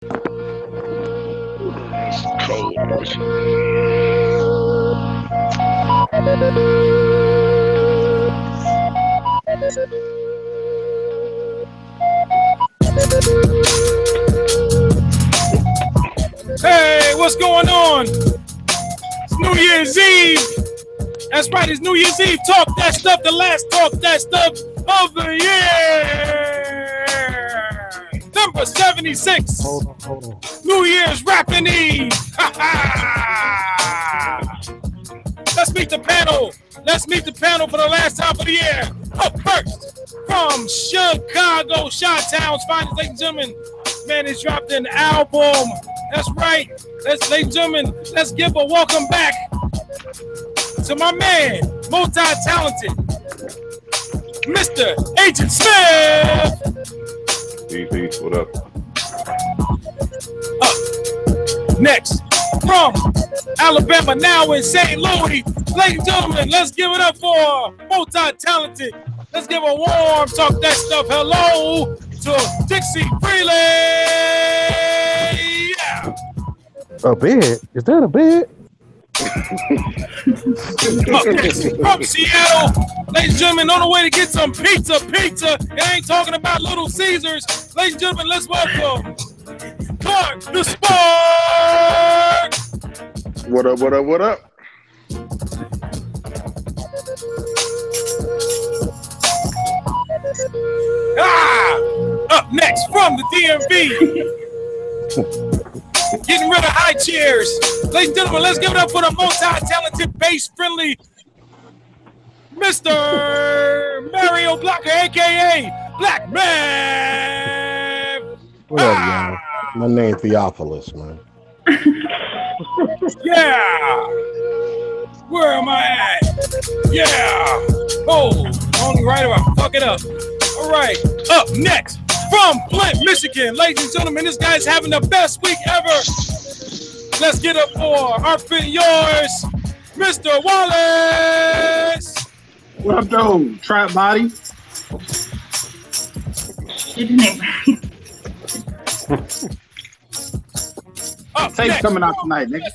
It's cold. Hey, what's going on? It's New Year's Eve. That's right, it's New Year's Eve. Talk That Stuff, the last Talk That Stuff of the year. Number 76. Hold on. New Year's Rapping Eve. Let's meet the panel. Let's meet the panel for the last time of the year. Up first, from Chicago, Chi-Town's finest, ladies and gentlemen. Man, he's dropped an album. That's right. Ladies and gentlemen, let's give a welcome back to my man, multi-talented, Mr. Agent Smith. Peace, what up? Up next, from Alabama, now in St. Louis. Ladies and gentlemen, let's give it up for multi-talented. Let's give a warm Talk That Stuff hello to Dixie Freeland. Yeah. A bed? Is that a bed? Up next, from Seattle, ladies and gentlemen, on the way to get some pizza. And I ain't talking about Little Caesars. Ladies and gentlemen, let's welcome Clark the Spark. What up? Up next, from the DMV, getting rid of high chairs. Ladies and gentlemen, let's give it up for the multi-talented, bass-friendly Mr. Mario Blocker, a.k.a. Black Man. What up, y'all? My name's Theophilus, man. Yeah. Where am I at? Yeah. Oh, only right if I fuck it up. All right. Up next, from Flint, Michigan. Ladies and gentlemen, this guy's having the best week ever. Let's get up for our fit yours, Mr. Wallace. What up, though? Trap body. Up Tape next, coming out tonight, nigga.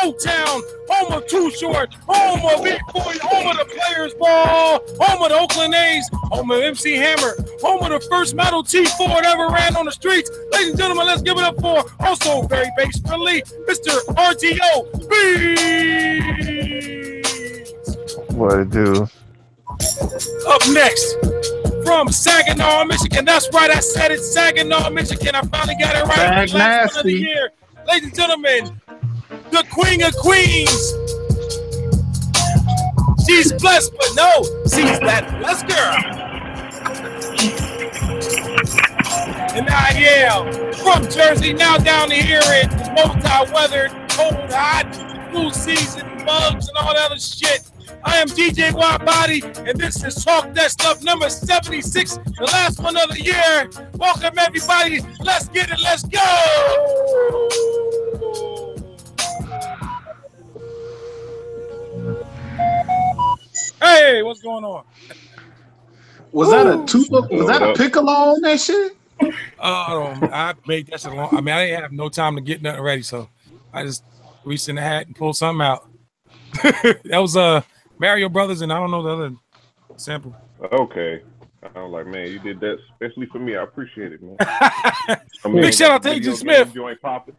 Old Town, home of Too Short, home of Big Boy, home of the Players Ball, home of the Oakland A's, home of MC Hammer, home of the first Model T Ford ever ran on the streets. Ladies and gentlemen, let's give it up for also very bass friendly, Mr. RTO Beats. What it do? Up next, from Saginaw, Michigan. That's right, I said it, Saginaw, Michigan. I finally got it right. Sag Last one of the nasty. year. Ladies and gentlemen, the Queen of Queens. She's blessed, but no, she's that blessed girl. And I am from Jersey, now down here in multi-weathered, cold, hot, flu season, bugs, and all that other shit. I am DJ WIDEBODY, and this is Talk That Stuff number 76, the last one of the year. Welcome, everybody. Let's get it. Let's go. Hey, what's going on? Was that a tuba? Was that a piccolo on that shit? I made that shit long. I mean, I didn't have no time to get nothing ready, so I just reached in the hat and pulled something out. That was Mario Brothers, and I don't know the other sample. Okay. I was like, man, you did that especially for me. I appreciate it, man. Big shout out to Agent Smith. Joint popping.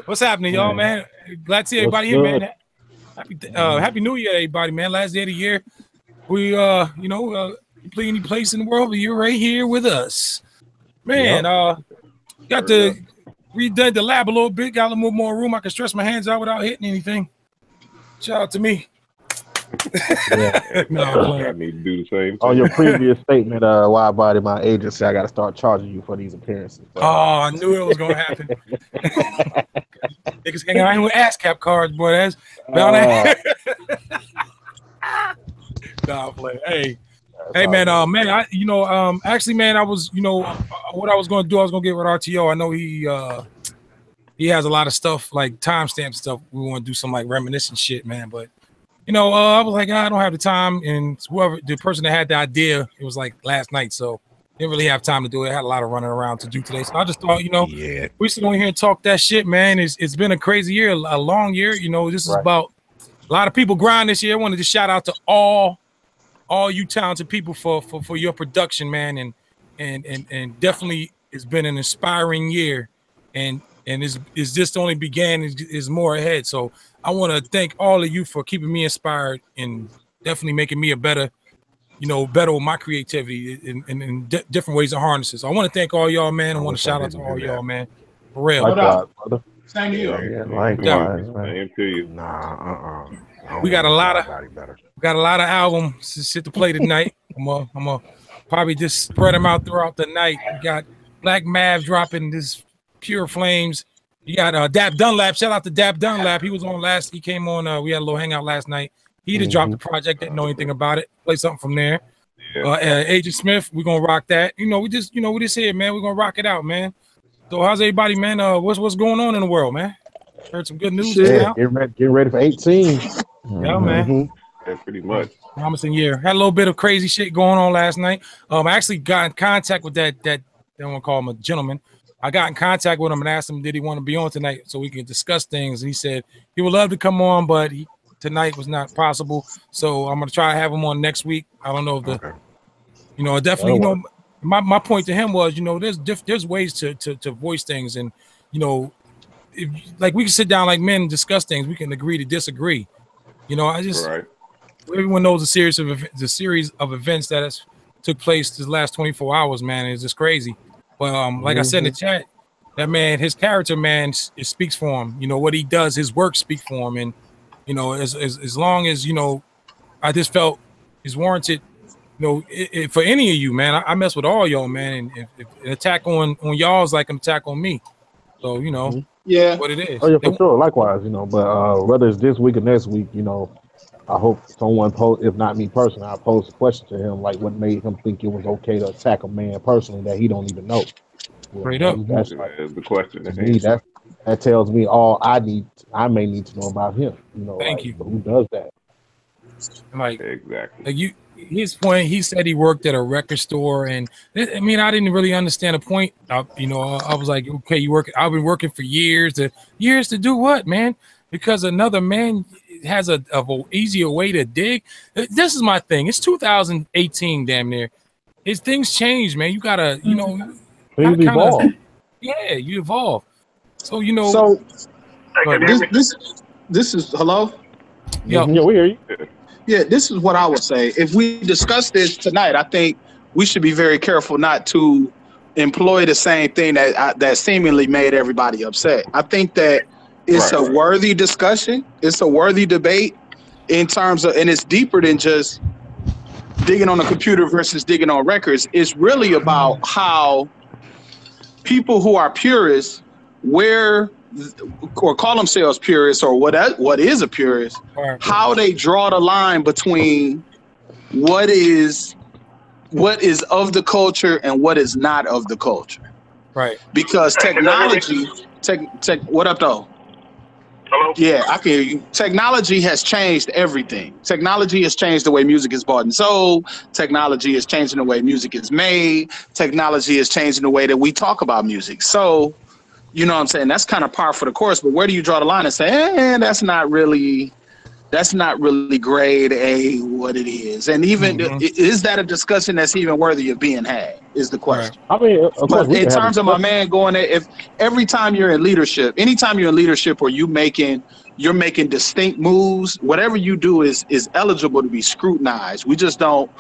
What's happening, y'all, man? Glad to see everybody here, man. Happy New Year, everybody, man. Last day of the year. We, play any place in the world, but you're right here with us. Man, got to redone the lab a little bit, got a little more room. I can stretch my hands out without hitting anything. Shout out to me. Yeah. No, I'm playing. I need to do the same thing. On your previous statement, WIDEBODY, my agency, I got to start charging you for these appearances. Oh, I knew it was going to happen. Niggas hanging around with ASCAP cards, boy. That's about Nah, I'm playing. Hey, man, actually, man, I was, what I was going to do, I was going to get with RTO. I know he has a lot of stuff, like timestamp stuff. We want to do some, like, reminiscent shit, man, but I was like, I don't have the time, and whoever the person that had the idea, it was like last night, so Didn't really have time to do it. I had a lot of running around to do today. So I just thought, we sit on here and talk that shit, man. It's been a crazy year, a long year. This is about a lot of people grind this year. I wanted to shout out to all you talented people for your production, man. And definitely it's been an inspiring year. And it's just only began, is more ahead. So I want to thank all of you for keeping me inspired and definitely making me a better with my creativity in different ways of harnesses. So I want to thank all y'all, man. I want to shout out to all y'all, man. For real. Brother. Same to you. Yeah, likewise, man. Same to you. We got a lot of albums to play tonight. I'm gonna probably just spread them out throughout the night. We got Black Mav dropping this Pure Flames. You got Dap Dunlap. Shout out to Dap Dunlap. He was on last. He came on. We had a little hangout last night. He just dropped the project. Didn't know anything about it. Play something from there. Agent Smith. We're gonna rock that. We just here, man. We're gonna rock it out, man. So how's everybody, man? What's going on in the world, man? Heard some good news. Yeah, get ready for 18. Yeah, man. Yeah, pretty much. Promising year. Had a little bit of crazy shit going on last night. I actually got in contact with that I don't want to call him a gentleman. I got in contact with him and asked him, did he want to be on tonight so we can discuss things? And he said he would love to come on, but tonight was not possible. So I'm gonna try to have him on next week. I don't know if definitely, my point to him was, there's ways to voice things, and if, like, we can sit down like men and discuss things. We can agree to disagree. Everyone knows the series of events that has took place this last 24 hours, man. It's just crazy. But like I said in the chat, that man, his character, man, it speaks for him. What he does, his work speaks for him, and as long as I just felt is warranted. For any of you, man, I mess with all y'all, man. And if an attack on y'all is like an attack on me. So what it is. Oh yeah, for sure. Likewise, But whether it's this week or next week, I hope someone if not me personally, I pose a question to him, like what made him think it was okay to attack a man personally that he don't even know. Straight up. That's the question. To me, that tells me all I may need to know about him. Thank you. Who does that? Exactly. His point, he said he worked at a record store, and I didn't really understand the point. I was like, okay, I've been working for years to do what, man? Because another man has a easier way to dig. This is my thing. It's 2018, damn near. Things change, man. You gotta, things evolve. Yeah, you evolve. So So this is hello. Yeah, we hear you. Yeah, this is what I would say. If we discuss this tonight, I think we should be very careful not to employ the same thing that seemingly made everybody upset. I think that it's a worthy discussion. It's a worthy debate in terms of, and it's deeper than just digging on a computer versus digging on records. It's really about how people who are purists or call themselves purists, or what is a purist, how they draw the line between what is of the culture and what is not of the culture. Right. Because technology, what up though? Hello? Yeah, I can hear you. Technology has changed everything. Technology has changed the way music is bought and sold. Technology is changing the way music is made. Technology is changing the way that we talk about music. So, you know what I'm saying? That's kind of par for the course. But where do you draw the line and say, that's not really grade A what it is? And even is that a discussion that's even worthy of being had is the question. I mean, of course, but in terms of my man going there, if every time you're in leadership, anytime you're in leadership or you're making distinct moves, whatever you do is eligible to be scrutinized. We just don't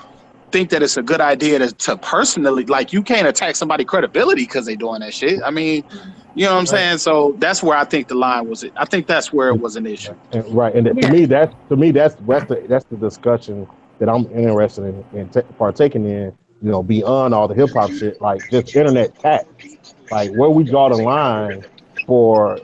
think that it's a good idea to personally, like, you can't attack somebody's credibility because they're doing that shit. I mean, you know what I'm saying? So that's where I think the line was. I think that's where it was an issue. Right, and to me that's the discussion that I'm interested in partaking in. Beyond all the hip hop shit, like just internet attack, like where we draw the line for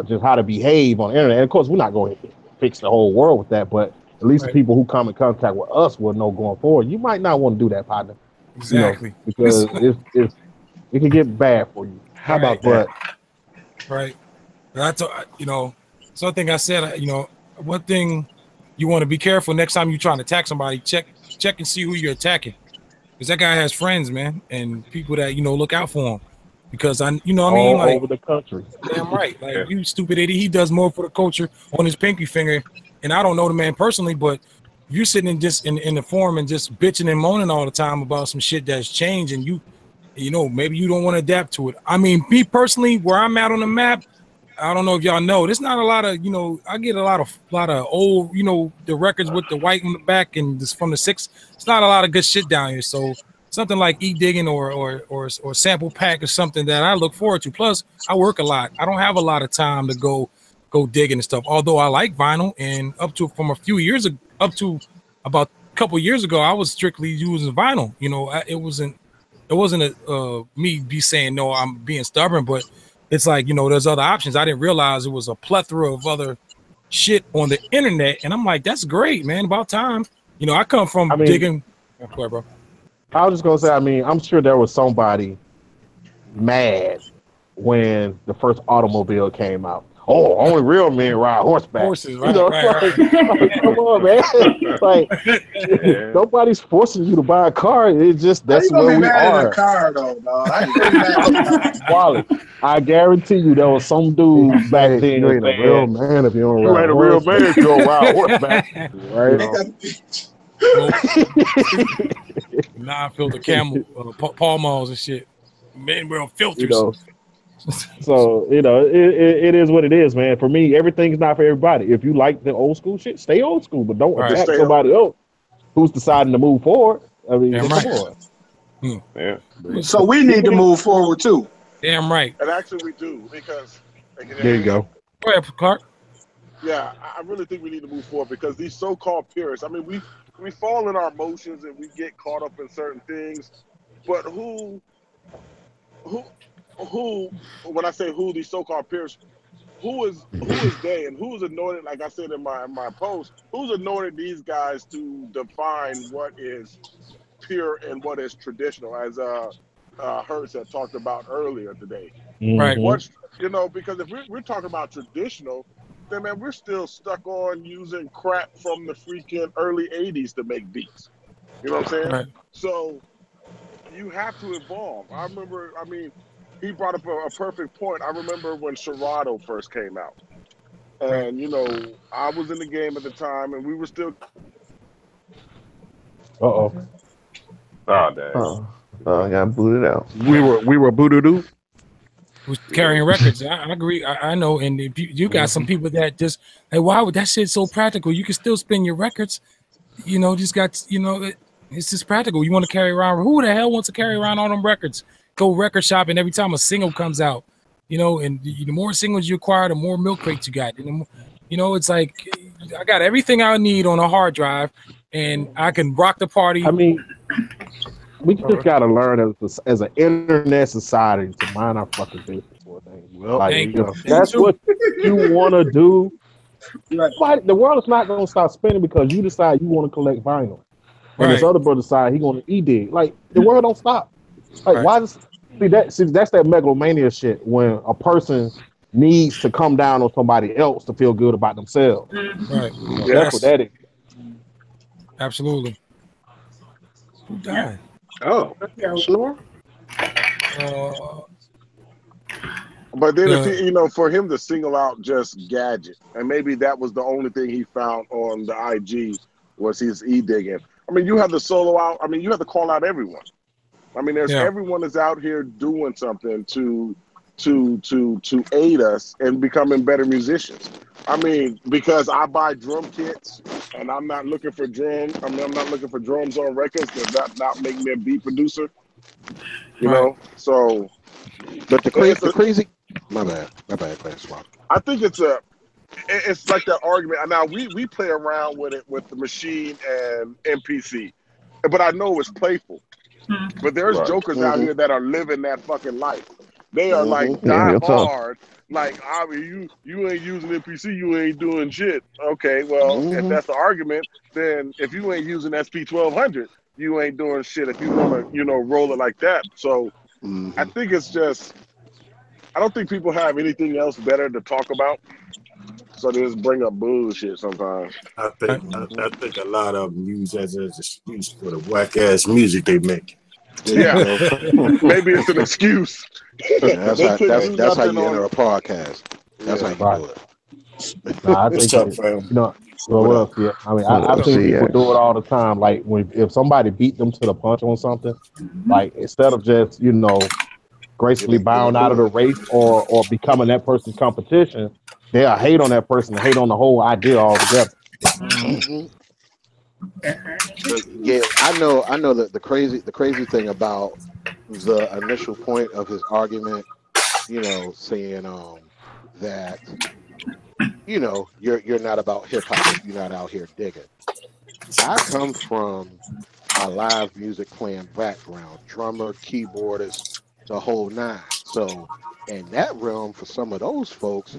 just how to behave on the internet. And of course, we're not going to fix the whole world with that, but at least the people who come in contact with us will know going forward. You might not want to do that, partner. Exactly. Because it can get bad for you. How about that? Right. That's something I said. One thing you want to be careful next time you're trying to attack somebody. Check and see who you're attacking. Because that guy has friends, man, and people that look out for him. Because what I mean, all like over the country. damn right, like you stupid idiot. He does more for the culture on his pinky finger, and I don't know the man personally, but you're sitting in the forum and just bitching and moaning all the time about some shit that's changed, and maybe you don't want to adapt to it. I mean, me personally, where I'm at on the map, I don't know if y'all know, there's not a lot of, I get a lot of old, the records with the white on the back and just from the '60s. It's not a lot of good shit down here. So something like digging or sample pack or something that I look forward to. Plus, I work a lot. I don't have a lot of time to go digging and stuff. Although I like vinyl, and from a few years ago, up to about a couple years ago, I was strictly using vinyl. It wasn't me be saying no, I'm being stubborn, but it's like, there's other options. I didn't realize it was a plethora of other shit on the internet. And I'm like, that's great, man. About time. I come from digging. Go ahead, bro. I was just going to say, I'm sure there was somebody mad when the first automobile came out. Oh, only real men ride horseback. Horses, right? Like, come on, man. Like, nobody's forcing you to buy a car. It's just that's where we are. A car, though, dog. I ain't mad Wallace, I guarantee you there was some dude back then. You ain't a real man if you don't You ride ain't a real man if you don't ride horseback. Right? Non-filter camel, Paul Malls and shit. Men wear filters. So it is what it is, man. For me, everything's not for everybody. If you like the old school shit, stay old school, but don't attack somebody else who's deciding to move forward. I mean, come on. Yeah. So we need to move forward too. Damn right. And actually, we do, because There you go. Go ahead, Clark. Yeah, I really think we need to move forward, because these so-called purists, I mean, we fall in our emotions and we get caught up in certain things, but who when I say who, these so-called purists, who is they, and who's anointed, like I said in my post, who's anointed these guys to define what is pure and what is traditional, as Hertz had talked about earlier today. Right. What's, because if we're talking about traditional, then man, we're still stuck on using crap from the freaking early 80s to make beats. You know what I'm saying? Right. So you have to evolve. He brought up a perfect point. I remember when Serato first came out. And, I was in the game at the time, and we were still... Oh, dang. I got booted out. We were booted. Who's carrying records? I agree. I know. And if you got some people that just, hey, why would that shit so practical? You can still spin your records. Just got, it's just practical. You want to carry around? Who the hell wants to carry around all them records? Go record shopping every time a single comes out, and the more singles you acquire, the more milk crates you got. And it's like I got everything I need on a hard drive, and I can rock the party. I mean, we just got to learn as an internet society to mind our fucking business for things. Well, like, that's what you want to do. But the world is not going to stop spinning because you decide you want to collect vinyl. And this other brother decide he going to e-dig. Like, the world don't stop. Like, why does that's that megalomania shit when a person needs to come down on somebody else to feel good about themselves. Right. That's what that is. Absolutely. Who died? Oh, Snore. But then, if for him to single out just Gadget, and maybe that was the only thing he found on the IG was his e-digging. I mean, you have to solo out. I mean, you have to call out everyone. I mean, everyone is out here doing something to aid us in becoming better musicians. I mean, because I buy drum kits and I'm not looking for drums. I mean, I'm not looking for drums on records. That not make me a beat producer. You know, so. But the crazy. My bad, Clarence. I think it's like that argument. Now we play around with it with the machine and MPC, but I know it's playful. But there's jokers out here that are living that fucking life. They are like die hard. Like, I mean, you ain't using MPC, you ain't doing shit. Okay, well, if that's the argument, then if you ain't using SP1200, you ain't doing shit. If you want to, roll it like that. So I think it's just, I don't think people have anything else better to talk about. So they just bring up bullshit sometimes. I think a lot of them use that as an excuse for the whack ass music they make. Yeah, maybe it's an excuse. That's They how couldn't do that's how nothing you enter on. a podcast. That's how Yeah. you Right. do it. Nah, I What's think up, fam? you know. Well, What what up? else? Yeah, I mean, I've seen See people ya. do it all the time. Like if somebody beat them to the punch on something, like instead of just gracefully bowing out of the race or becoming that person's competition, they'll hate on that person and hate on the whole idea altogether. Mhm. But yeah, I know that the crazy thing about the initial point of his argument, saying that you're not about hip hop if you're not out here digging. I come from a live music playing background, drummer, keyboardist, the whole nine. So in that realm, for some of those folks,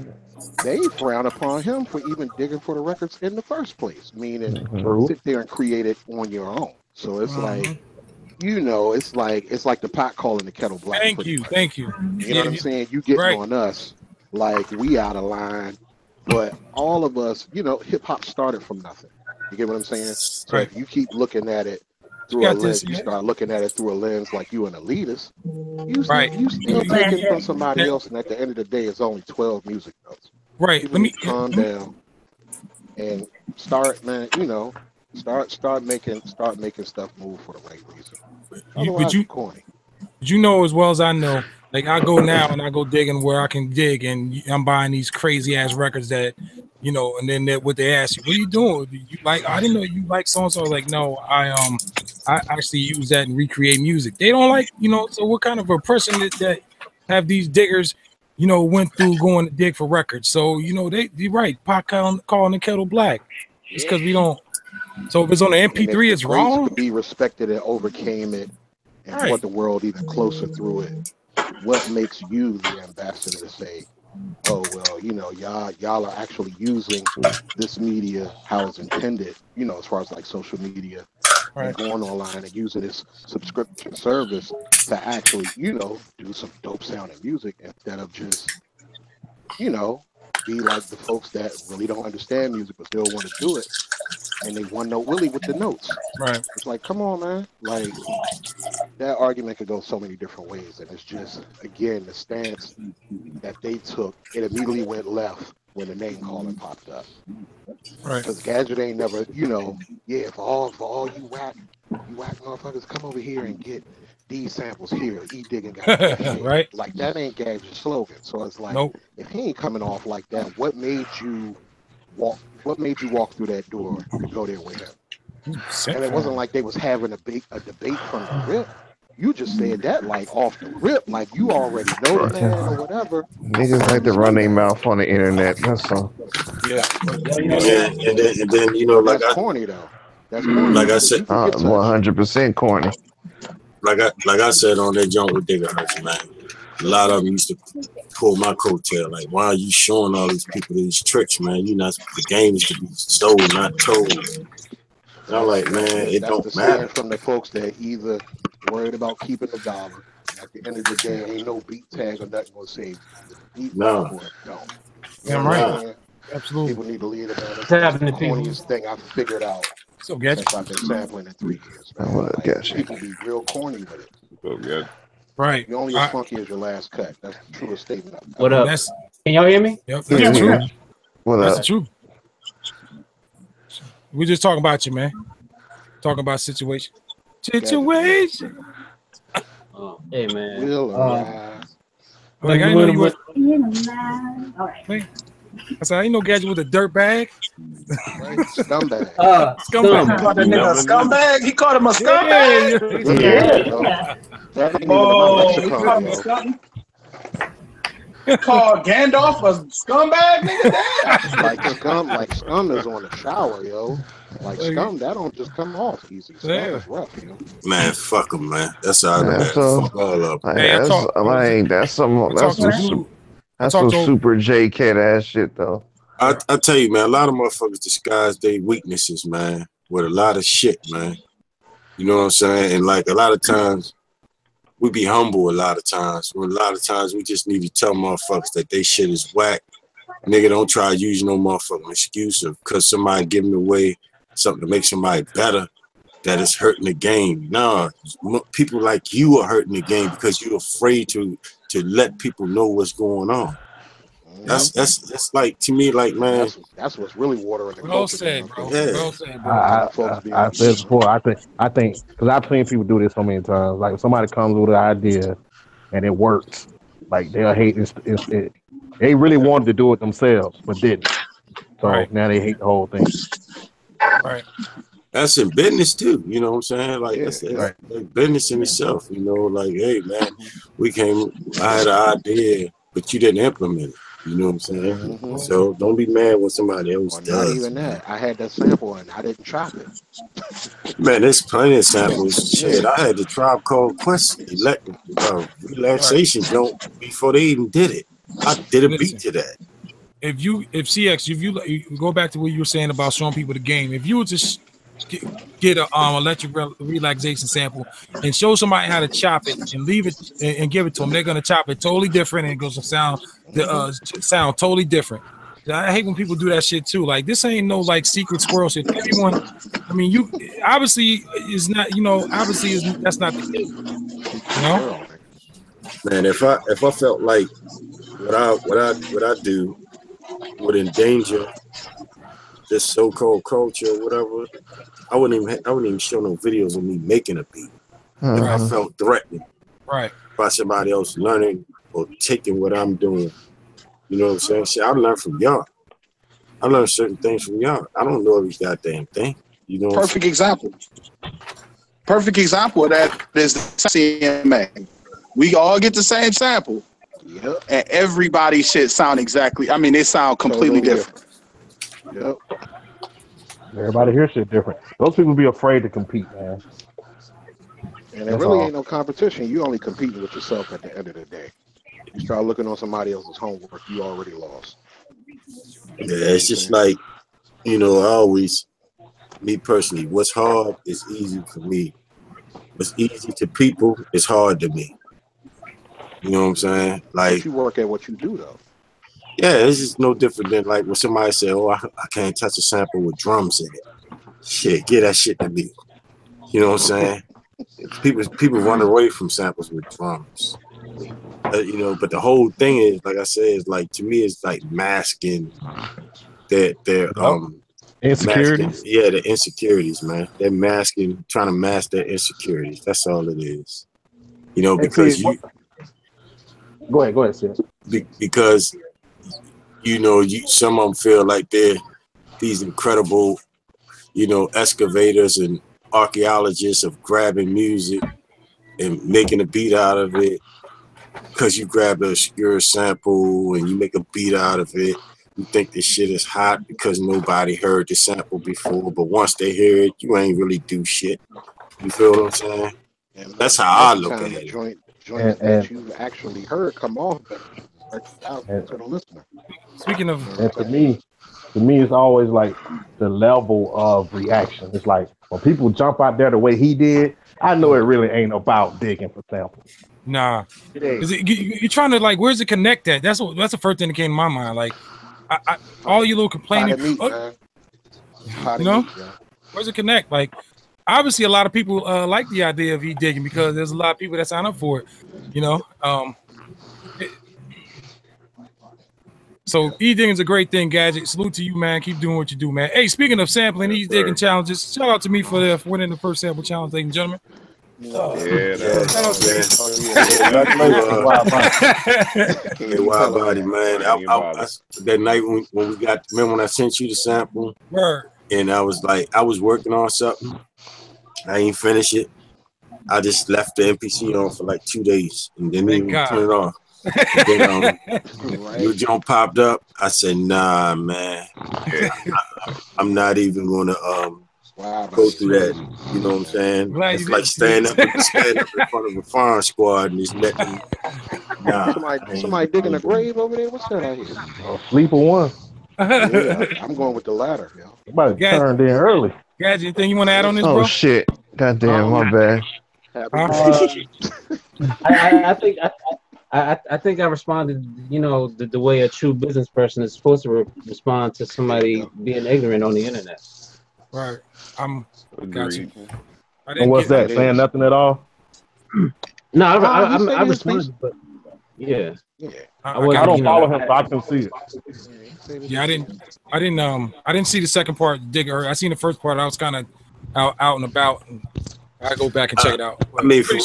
they frown upon him for even digging for the records in the first place, meaning True. sit there and create it on your own. So it's like, it's like the pot calling the kettle black. Thank Pretty you, much. thank you. You know what I'm saying? You getting Right. on us like we out of line, but all of us, hip hop started from nothing. You get what I'm saying? So Right. if you keep looking at it You through a got this. lens, you start looking at it through a lens like you an elitist. You Right. still taking from somebody else, and at the end of the day, it's only 12 music notes. Right. People need to calm down and start, man. Start making stuff move for the right reason. Otherwise, it's corny. You know as well as I know, like I go now and I go digging where I can dig, and I'm buying these crazy ass records that, and then what they ask you, what are you doing? Do you like? I didn't know you like so and so. Like, no, I actually use that and recreate music. They don't like, So what kind of a person that have these diggers, went through going to dig for records? So you're right. Pot calling the kettle black. It's because we don't. So if it's on the And if MP3, the it's greats wrong. could be respected and overcame it and brought the world even closer through it, what makes you the ambassador to say, oh well, y'all are actually using this media how it's intended, as far as like social media and going online and using this subscription service to actually, do some dope sounding music instead of just, be like the folks that really don't understand music but still want to do it, and they one note Willie with the notes. Right. It's like, come on, man. Like, that argument could go so many different ways, and it's just, again, the stance that they took. It immediately went left when the name calling popped up. Right. Because Gadget ain't never, for all you whack motherfuckers, come over here and get these samples here. E-digging got this shit. Right. Like, that ain't Gadget's slogan. So it's like, Nope. if he ain't coming off like that, what made you walk through that door to go there with him? And it wasn't like they was having a debate from the rip. You just said that like off the rip, like you already know the man or whatever. Niggas like to run their mouth on the internet. That's all. Yeah. And then like that's corny though. That's corny. Like I because said, you can get touched. 100% corny. Like I said on that joint with Digger Hurts, man. A lot of them used to pull my coattail. Like, why are you showing all these people these tricks, man? The game is to be sold, not told. And I'm like, man, it That's don't the matter. stand from the folks that either worried about keeping the dollar. At the end of the day, ain't no beat tag or nothing gonna save the beat No. or it don't. Yeah, You know right. what I'm saying? Absolutely. People need to leave it, man. That's the corniest thing I've figured out So since I've been sampling in 3 years. Man. Like, people be real corny with it. So good. Right. You're only as funky as your last cut. That's the truest statement. What up? That's, Can y'all hear me? yep, that's the truth. What That's up? the truth. We're just talking about you, man. Talking about situation. Oh, hey man. Will Like, I didn't know you were. I said, I didn't know Gadget with a dirt bag. Right? Scumbag. Scumbag. He called that nigga a scumbag. He called him a scumbag. Yeah. That ain't even my He called lexicon, him a yo. scumbag. Called Gandalf a scumbag, nigga. Damn. Like scum is on the shower, yo. Like scum, that don't just come off easy. Scum is rough, you know. Man, fuck them, man. That's all Yeah, right, so- fuck all of them. Hey, That's some super J-Cat ass shit though. I tell you, man, a lot of motherfuckers disguise their weaknesses, man, with a lot of shit, man. You know what I'm saying? And like a lot of times, we be humble a lot of times. When a lot of times we just need to tell motherfuckers that they shit is whack Nigga, don't try to use no motherfucking excuse of because somebody giving away something to make somebody better that is hurting the game. Nah, people like you are hurting the game because you're afraid to let people know what's going on. That's like, to me, like, man, that's what's really watering the Well culture. said, bro. Yeah. Well said, bro. I said before, I think, because I've seen people do this so many times. Like, if somebody comes with an idea and it works, like, they'll hate it. They really wanted to do it themselves, but didn't. So now they hate the whole thing. Right. That's in business too, you know what I'm saying? Like, that's like business in itself, you know, like, hey man, I had an idea, but you didn't implement it. You know what I'm saying? So don't be mad when somebody else does. Not even that. I had that sample and I didn't chop it. Man, there's plenty of samples. Shit, I had the Tribe Called Quest relaxation joint before they even did it. I did a beat to that. If CX, if you go back to what you were saying about showing people the game, if you were to get a electric relaxation sample and show somebody how to chop it and leave it and give it to them, they're gonna chop it totally different and it goes to sound totally different. I hate when people do that shit too. Like, this ain't no like secret squirrel shit. Everyone, I mean, you obviously is not, you know, obviously that's not the case. You know, man, if I felt like what I do would endanger this so-called culture or whatever, I wouldn't even show no videos of me making a beat. If I felt threatened by somebody else learning or taking what I'm doing. You know what I'm saying? See, I learned from y'all. I learned certain things from y'all. I don't know every goddamn thing. You know. Perfect example. Perfect example of that is the CMA. We all get the same sample, and everybody shit sound exactly. I mean, they sound completely different. Yep. Everybody hears shit different. Those people be afraid to compete, man. And there really ain't no competition. You only competing with yourself at the end of the day. You start looking on somebody else's homework, you already lost. Yeah, it's just like, you know, me personally, what's hard is easy for me. What's easy to people is hard to me. You know what I'm saying? Like, but you work at what you do, though. Yeah, it's just no different than like when somebody say, "Oh, I can't touch a sample with drums in it." Shit, get that shit to me. You know what I'm saying? People run away from samples with drums. You know, but the whole thing is, like I said, is like, to me, it's like masking their insecurities. The insecurities, man. They're masking, trying to mask their insecurities. That's all it is. You know, because Go ahead, sis. Because you know, some of them feel like they're these incredible, you know, excavators and archaeologists of grabbing music and making a beat out of it. Because you grab an obscure sample and you make a beat out of it, you think this shit is hot because nobody heard the sample before. But once they hear it, you ain't really do shit. You feel what I'm saying? And that's how I look at it. Joint and you actually heard come off out to the listener. Speaking of, and to me, it's always like the level of reaction. It's like when people jump out there the way he did, I know it really ain't about digging for samples. Nah, you're trying to like, where's the connect at? That's the first thing that came to my mind. Like, all you little complaining, you know, where's the connect? Like, obviously, a lot of people like the idea of digging because there's a lot of people that sign up for it. You know, so digging is a great thing, Gadget. Salute to you, man. Keep doing what you do, man. Hey, speaking of sampling, digging challenges, shout out to me for winning the first sample challenge, ladies and gentlemen. Hey, WIDEBODY, man. That night when we got, remember when I sent you the sample? Word. And I was like, I was working on something. I ain't finish it. I just left the MPC on for like 2 days and didn't even turn it off. And then your joint popped up. I said, nah, man. I'm not even gonna go through that. You know what I'm saying? It's like standing up in front of a farm squad and just letting Somebody digging a grave over there. What's that out here? Sleeper one. Yeah, I'm going with the latter, yo. Somebody turned in early. Gadget, anything you want to add on this, bro? Oh shit! Goddamn, my bad. I think I think I responded, you know, the way a true business person is supposed to respond to somebody being ignorant on the internet. Right. I'm got you. Agreed. I And didn't what's get that? Saying nothing at all? No, he said I he was responded, but yeah, Yeah. I wasn't. I don't You know, follow him, so I can see it. Yeah, I didn't see the second part, Digger. I seen the first part. I was kind of out and about. I go back and check it out. I mean, Pretty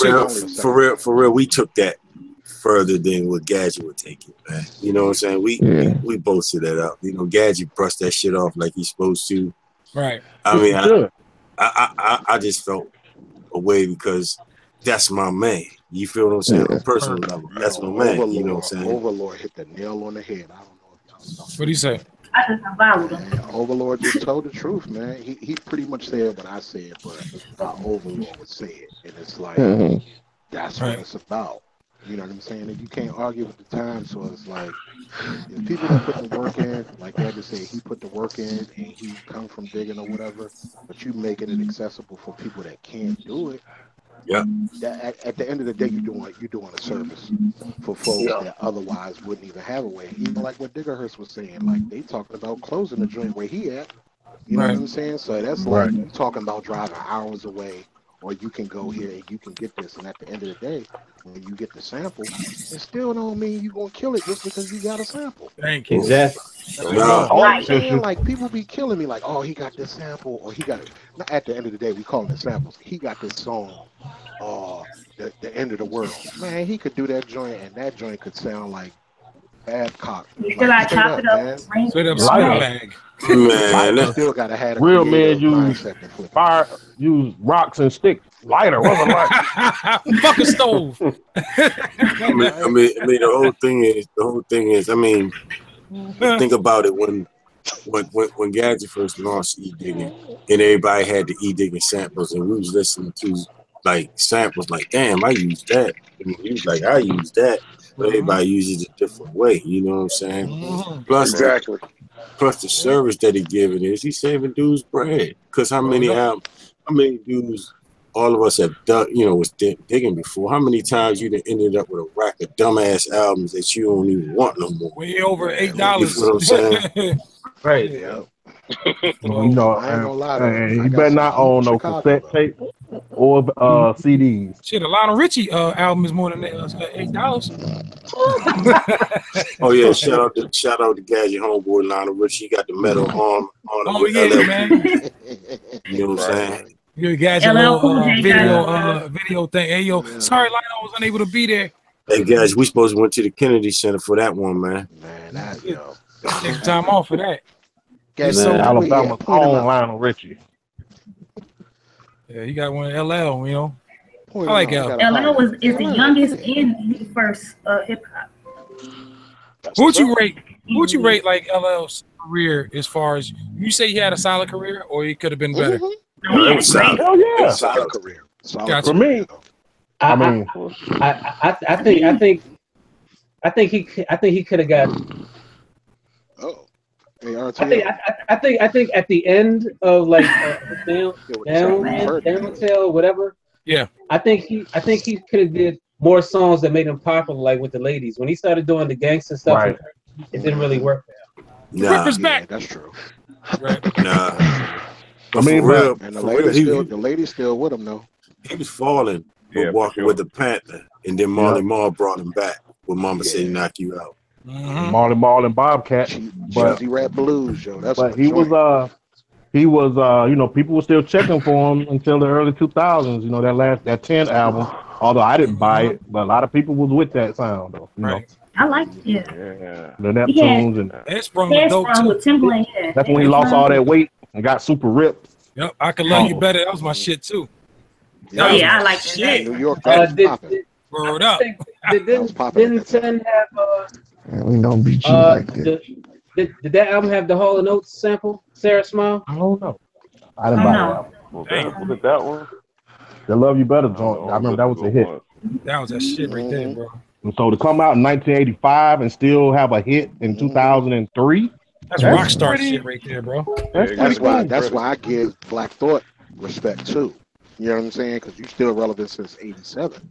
for real, we took that further than what Gadget would take it, man. You know what I'm saying? We bolstered that up. You know, Gadget brushed that shit off like he's supposed to. Right. I mean, I just felt a way because that's my man. You feel what I'm saying? On a personal level, that's my man. Overlord, you know what I'm saying? Overlord hit the nail on the head. I don't know if y'all saw. What do you say? I just unfollowed him. Overlord just told the truth, man. He pretty much said what I said, but how Overlord would say it, and it's like that's what it's about. You know what I'm saying? And you can't argue with the time, so it's like if people don't put the work in, like Dad just said, he put the work in and he come from digging or whatever, but you making it accessible for people that can't do it. Yeah. At the end of the day, you're doing a service for folks that otherwise wouldn't even have a way. Even like what Diggerhurst was saying, like they talking about closing the joint where he at. You know what I'm saying? So that's like you talking about driving hours away, or you can go here and you can get this. And at the end of the day, when you get the sample, it still don't mean you're gonna kill it just because you got a sample. Thank you. Exactly. I'm saying, like people be killing me, like, oh, he got this sample, or he got it. Not at the end of the day, we call it samples. He got this song, the end of the world. Man, he could do that joint, and that joint could sound like Babcock. You feel like chop it up, straight up lighter bag. Man, still gotta have a real men use rocks and sticks. Lighter, wasn't lighter. Fuck a stove. I mean, the whole thing is, I mean, think about it when Gadget first launched E-Digging, and everybody had the E-Digging samples, and we was listening to like samples, like, damn, I used that. And he was like, I used that, but everybody uses it a different way. You know what I'm saying? Plus, plus the service that he giving is he's saving dudes bread. Because how many dudes all of us have done, you know, was digging before? How many times you done ended up with a rack of dumbass albums that you don't even want no more? Way over $8. You know what I'm saying? Right. Yeah. Well, you know, I ain't gonna lie to you better not own no cassette tape or CDs. Shit, a Lionel Richie album is more than $8. Oh yeah, shout out to Gadget homeboy Lionel Richie. He got the metal arm on him. Oh yeah, man. You know what I'm saying? You Gadget video thing. Hey yo, sorry Lionel was unable to be there. Hey guys, we supposed to went to the Kennedy Center for that one, man. Man, take time off for that. Alabama's own Lionel Richie. Yeah, you got one LL, you know. I like LL. LL is the youngest and the first hip hop. Who would you rate like LL's career as far as you say he had a solid career or he could have been better? Hell yeah, solid career. Gotcha. For me, I think he could have got. Oh, hey, I think at the end of like downtail whatever. Yeah. I think he could have did more songs that made him popular, like with the ladies. When he started doing the gangster stuff, it didn't really work for him. Ripper's back. That's true. Right. Nah. I mean, real, and the lady's still with him though. He was falling, but walking with the Panther, and then Marley Marl brought him back. When Mama said knock you out. Marley Marl and Bobcat, but he rap blues, yo. That's but he was you know, people were still checking for him until the early 2000s. You know, that 10 album. Although I didn't buy it, but a lot of people was with that sound though. You know. I like it. The Neptunes and Headsprung with Timberland. Yeah. That's when he lost all that weight and got super ripped. Yep, I Could Love You Better. That was my shit too. I like that. New York. Word up. Didn't 10 have we don't be cheap like that. Did that album have the Hall & Oates sample? Sarah Smile? I don't know. I didn't buy that album. Was it that one? The Love You Better joint. I remember that was a hit. That was that shit right there, bro. And so to come out in 1985 and still have a hit in 2003. That's rock star shit right there, bro. That's why I give Black Thought respect too. You know what I'm saying? Because you're still relevant since '87.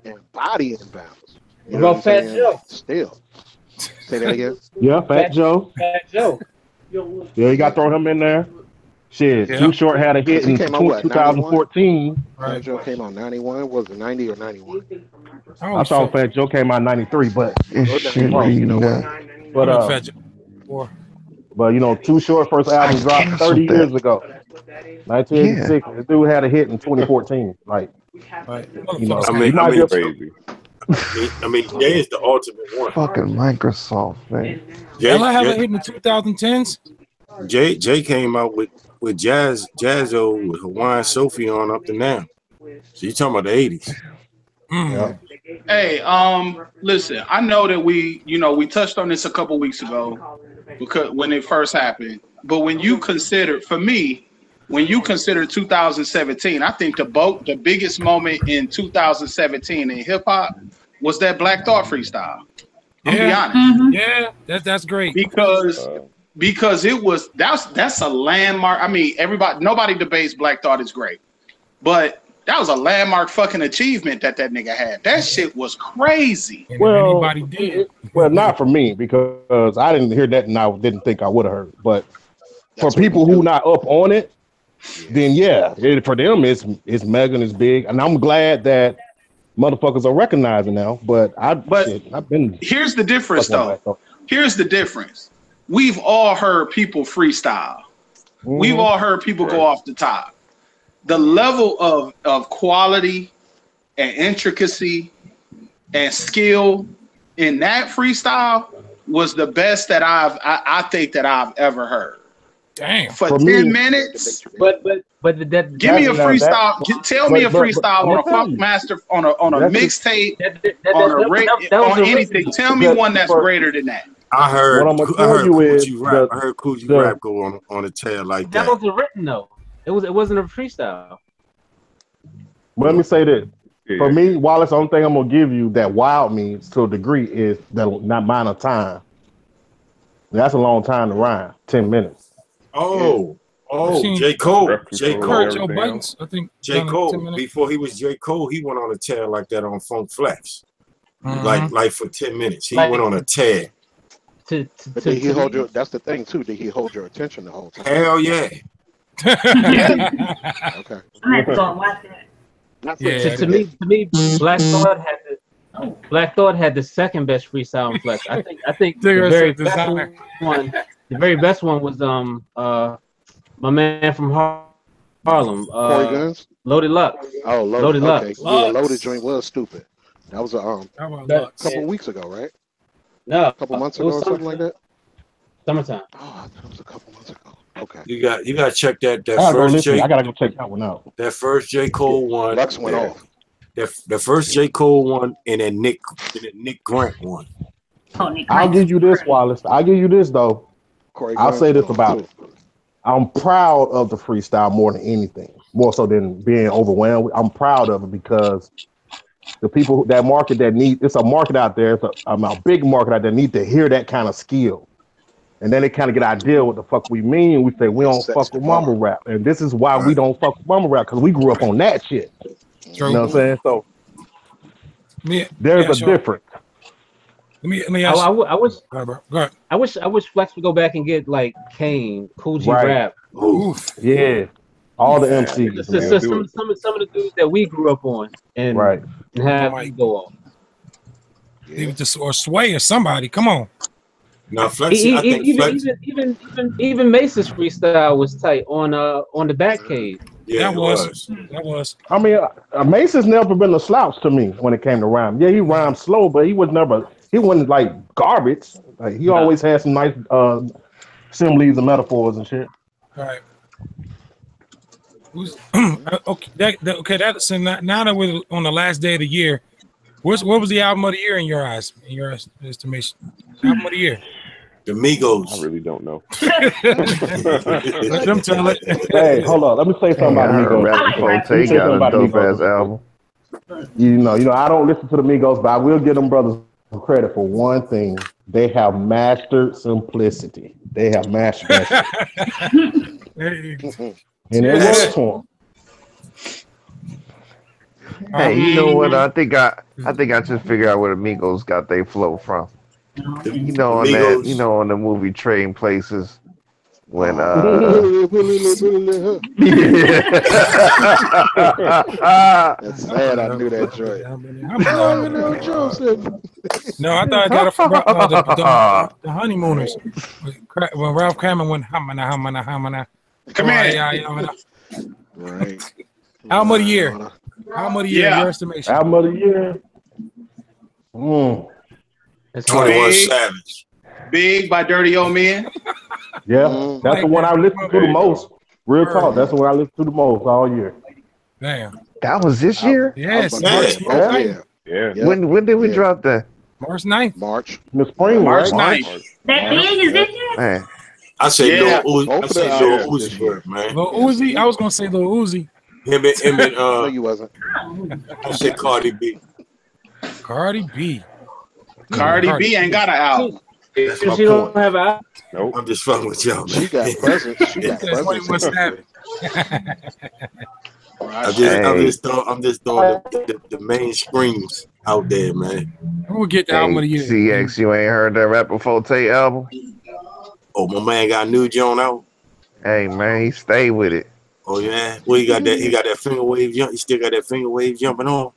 And Body Inbounds. You know About what I'm Fat saying? Joe. Like, still. Say that again. Yeah, Fat Joe. Fat Joe. Yeah, you got to throw him in there. Shit, Yeah. Too Short had a hit He in came out what, 2014. Fat Joe came out 91. Was it 90 or 91? I thought Fat Joe came out 93, but This Or shit 91. You know reading what? that. But you know, Too Short first album dropped 30 years ago, 1986. The dude had a hit in 2014. Like, you know, I you mean, might be Crazy. Jay is the ultimate one. Fucking Microsoft, man. Y'all haven't hit in the 2010s? Jay came out with Jazzo with Hawaiian Sophie on up to now. So you talking about the 80s? Yeah. Hey, listen, I know that we touched on this a couple weeks ago because when it first happened. But when you consider, for me, when you consider 2017, I think the biggest moment in 2017 in hip hop was that Black Thought freestyle. I'm be honest. Yeah, that's great. Because it was that's a landmark. I mean, nobody debates Black Thought is great, but that was a landmark fucking achievement that nigga had. That shit was crazy. Well, anybody did. Well, not for me because I didn't hear that and I didn't think I would have heard. But for people who not up on it, then yeah, for them it's mega and it's big, and I'm glad that motherfuckers are recognizing now. But I've been. Here's the difference, though. Here's the difference. We've all heard people freestyle. Mm-hmm. We've all heard people go off the top. The level of quality and intricacy and skill in that freestyle was the best that I think that I've ever heard. Damn. For 10 minutes. But give me a freestyle. Tell me a freestyle on a Funk Master, on a mixtape, on anything. Tell me one that's greater than that. I heard Cool G Rap go on a tail like that. That wasn't written though. It wasn't a freestyle. But let me say this. For me, Wallace, the only thing I'm gonna give you that wowed me to a degree is the amount of time. That's a long time to rhyme. 10 minutes. J. Cole. Joe Buttons, I think. J. Cole. Before he was J. Cole, he went on a tear like that on Funk Flex. Like for 10 minutes. He went on a tear. Did he hold your? That's the thing too. Did he hold your attention the whole time? Hell yeah. Okay. I have to go and watch that. To me, Black Thought had the second best freestyle on Flex. I think the very best one was my man from Harlem, Loaded Lux. Oh, Loaded Lux. Yeah, Loaded joint was stupid. That was a couple weeks ago, right? No, a couple months ago or something like that. Summertime. Oh, I thought it was a couple months ago. Okay. You got to check that first J. I gotta go check that one out. That first J. Cole one. Lux went off. The first J. Cole one and then Nick Grant one. I'll give you this, Wallace. I'll give you this though. I'll say this about it. I'm proud of the freestyle more than anything, more so than being overwhelmed. I'm proud of it because the people that market that need it's a market out there. It's a big market out there need to hear that kind of skill. And then they kind of get an idea what the fuck we mean. We say we don't fuck with mumble rap. And this is why we don't fuck with mumble rap, because we grew up on that shit. True. You know what I'm saying? So there's a difference. Let me ask you. I wish Flex would go back and get like Kane, Cool G Rap. Oof. Yeah. All the MCs. Some of the dudes that we grew up on and have you go on. Leave it to or Sway or somebody. Come on. Now, Flex, even Mace's freestyle was tight on the Batcave. Yeah, that was. I mean, Mace has never been a slouch to me when it came to rhyme. Yeah, he rhymed slow, but he wasn't like garbage. Like he always had some nice similes and metaphors and shit. All right. So now that we're on the last day of the year, what was the album of the year in your eyes, in your estimation? Album of the year. The Migos. I really don't know. Let them tell it. Hey, hold on. Let me say something about Migos. They got a dope ass album. You know, I don't listen to the Migos, but I will give them brothers credit for one thing. They have mastered simplicity. They have mastered that shit. And it works for them. Hey, you know what? I think I just figured out where the Migos got their flow from. You know, on that, Amigos. on the movie Trading Places when That's sad. I knew that joint. No, I thought I got it from the Honeymooners. When Ralph Cameron went hamana. Come here. Right. Album of the year. Album of the year. Your estimation. Album of the year. 21 Savage. Big by Dirty Old Men. Yeah, that's the one I listened to the most. Real talk, that's the one I listened to the most all year. Damn. That was this year? Yes. Yeah. When did we drop that? March 9th. March. In the spring, March right? 9th. That big is this year? Man. I say Yeah. Lil Both Uzi. I of say them Lil albums Uzi Vert, man. Lil Uzi. I was gonna say Lil Uzi. Him and No, you wasn't. I said Cardi B. Cardi B. Cardi B ain't got an album. That's my She don't point. have an Nope. I'm just fucking with y'all, She man. got presents. She got That's what he was presents. I'm just throwing the main screams out there, man. We'll get the album of the year. CX, you ain't heard that Rapper Forte album? Oh, my man got a new joint out. Hey man, he stayed with it. Oh yeah, well he got that finger wave jump. He still got that finger wave jumping on.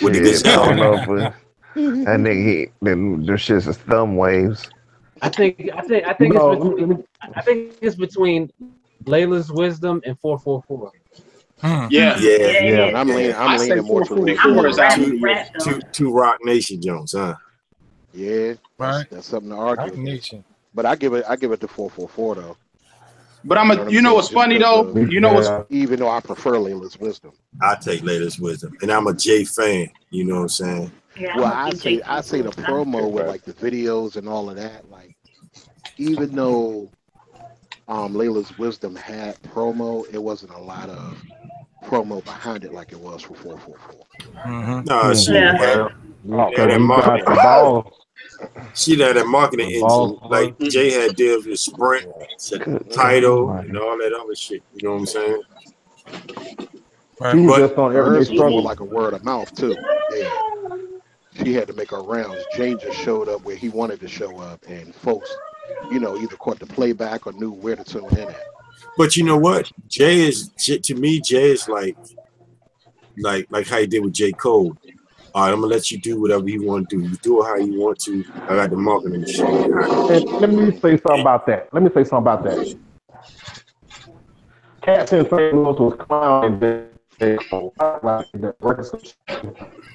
With the Shit, I don't guitar. know if that nigga, them shits is thumb waves. I think it's between Layla's Wisdom and 444. Yeah. I'm leaning more towards Two Rock Nation Jones, huh? Yeah, Right. that's something to argue. Rock Nation. But I give it to 444 though. But you know what's funny though? You know what's Even though I prefer Layla's Wisdom. I take Latest Wisdom, and I'm a Jay fan. You know what I'm saying? Yeah, Well, I say the promo with like the videos and all of that. Like, even though Layla's Wisdom had promo, it wasn't a lot of promo behind it like it was for 444. No, she Yeah. that marketing. She had that marketing engine. Like Jay had deals with Sprint, Title, and all that other shit. You know what I'm saying? She was just on Hers everyday was more struggle. like a word of mouth too. Yeah. She had to make her rounds. Jay just showed up where he wanted to show up, and folks, either caught the playback or knew where to tune in at. But you know what? Jay is like how he did with J. Cole. All right, I'm gonna let you do whatever you want to do. You do it how you want to. I got the marketing shit. And let me say something about that. Cats in St. Louis was clowning.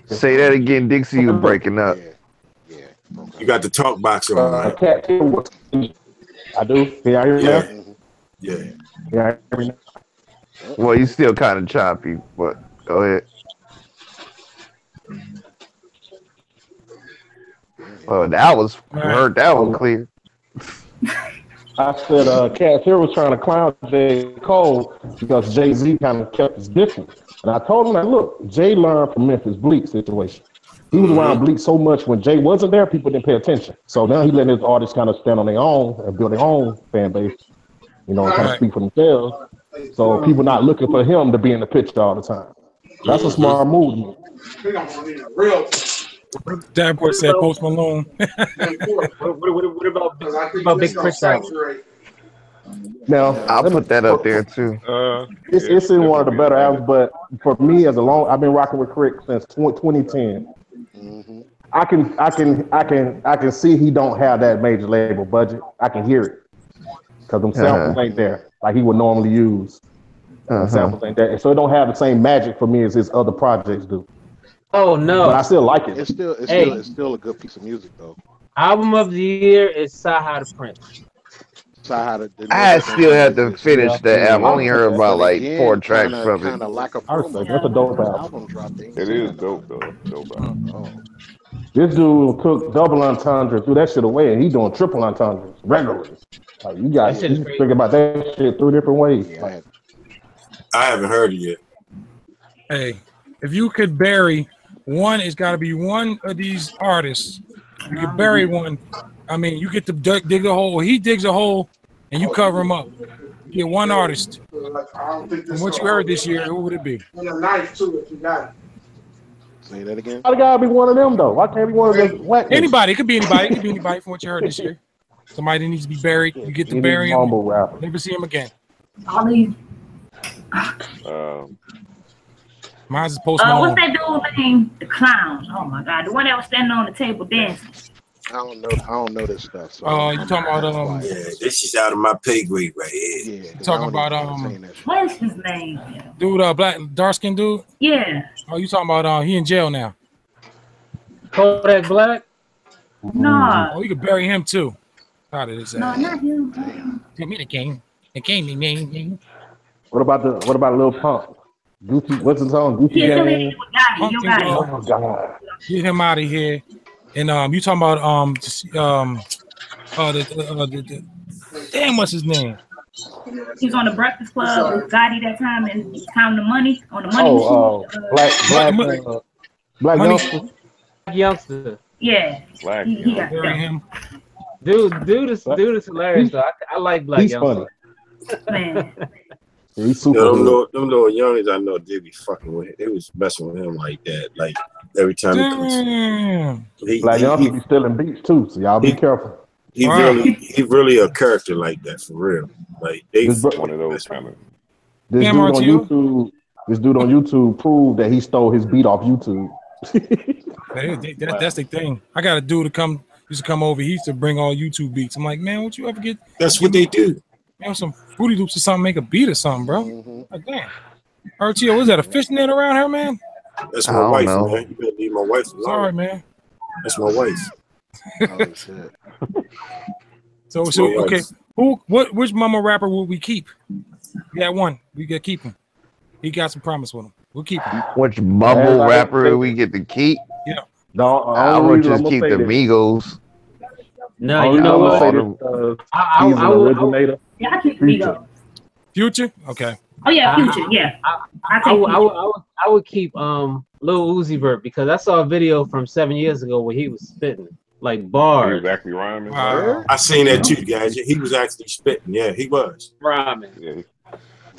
Say that again, Dixie. You breaking up. Yeah. You got the talk box on, right? Cat was. I do. Can I hear you now? Yeah. Yeah, I hear you now. Well, you still kind of choppy, but go ahead. Oh, that was heard. That was clear. I said, Cass here was trying to clown J. Cole because Jay-Z kind of kept his distance. And I told him, like, look, Jay learned from Memphis Bleak situation. He was around Bleak so much when Jay wasn't there, people didn't pay attention. So now he letting his artists kind of stand on their own and build their own fan base, and kind of speak for themselves. So people not looking for him to be in the picture all the time. That's a smart move. That boy said Post Malone. What about Big Chris album? Now I'll put that up there too. It's in one of the better albums, but for me, I've been rocking with Crick since 2010. I can see he don't have that major label budget. I can hear it because them samples ain't there like he would normally use. Samples ain't there, so it don't have the same magic for me as his other projects do. Oh no! But I still like it. It's still a good piece of music though. Album of the year is Saha the Prince. I still had to finish that album. I only heard about like 4 tracks from it. Lack of that's a dope album. It is dope though. Dope album. This dude took double entendre, threw that shit away, and he doing triple entendres regularly. Like you think about that shit 3 different ways. Yeah, I haven't heard it yet. Hey, if you could bury one, it's got to be one of these artists. You could bury one. I mean, you get to dig a hole. He digs a hole, and you cover him up. You get one artist. From what you heard this year, who would it be? And a knife too, if you got it. Say that again. Why gotta be one of them though? Why can't it be one of them whack niggas? Anybody. It could be anybody. It could be anybody from what you heard this year. Somebody that needs to be buried. You get to bury him. Never see him again. All these. Mine's is Post Malone. What's that dude name? The clown. Oh my God, the one that was standing on the table dancing. I don't know this stuff. So you talking about Yeah, this is out of my pay grade right here. Yeah, talking about What's his name? dude, black dark skinned dude. Yeah. Oh, you talking about he in jail now? Kodak Black. No. Oh, you could bury him too. How did it No, not him. Give me the game. The game. What about Lil Pump? Gucci, what's his song? Gucci Gang. Oh my God. Get him out of here. And you talking about damn, what's his name? He was on the Breakfast Club with Gotti that time and counting the money on the money machine. Black youngster. Youngster. Yeah. Black. He got Bury him. Dude is hilarious though. I like Black He's Youngster. funny. Man. Yeah, he's super Them good. little youngins I know they be fucking with him. They was messing with him like that. Like every time Black youngster be stealing beats too, so y'all be careful. he really a character like that for real. Like they one of those kind of. This dude on YouTube proved that he stole his beat off YouTube. That's the thing. I got a dude used to come over. He used to bring all YouTube beats. I'm like, man, won't you ever get? That's what they do. Some Fruity Loops or something, make a beat or something, bro. Like, damn. RTO, was that a fishnet around her, man? That's my wife, man. You better leave my wife alone. Sorry, man. That's my wife. So okay. Which mama rapper will we keep? We got one. We gotta keep him. He got some promise with him. We'll keep him. Which bubble rapper we get to keep? Yeah. No, I would just keep the Migos. No, you know what? He's an originator. Yeah, I keep Migos. Future? Okay. Oh yeah, Future. Yeah. I would keep Lil Uzi Vert because I saw a video from 7 years ago where he was spitting like bars. He was actually rhyming. I seen that too, guys. He was actually spitting. Yeah, he was rhyming. Yeah.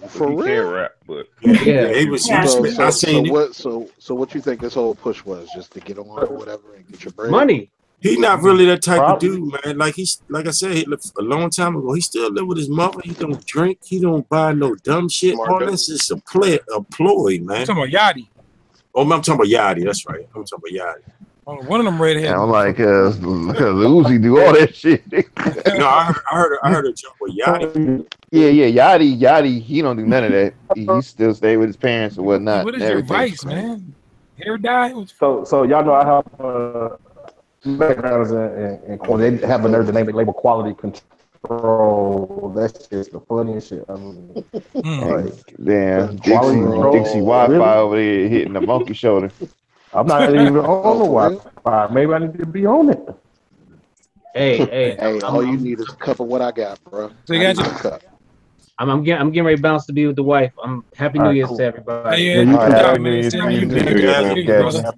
For he real? can't rap, but yeah, he was. I seen it. So what you think this whole push was? Just to get on or whatever and get your bread? Money. He not really that type of dude, man. Like I said, a long time ago, he still live with his mother. He don't drink. He don't buy no dumb shit. All this is a ploy, man. I'm talking about Yachty. Oh, I'm talking about Yachty. That's right. I'm talking about Yachty. Oh, one of them redheads. I'm like, cause Uzi do all that shit. No, I heard a joke with Yachty. Yeah, Yachty, he don't do none of that. He still stay with his parents or whatnot. What is your vice, man? Hair dye? So y'all know I have backgrounds in quality. They have a nerve to name it label quality control. That's just the funniest shit. I mean, like, damn, Dixie Wi-Fi over there hitting the monkey shoulder. I'm not even on the Wi-Fi. Maybe I need to be on it. Hey! All you need is a cup of what I got, bro. So you got your cup. I'm getting ready to bounce to be with the wife. Happy New Year's to everybody. Yeah, Happy New Year's to you.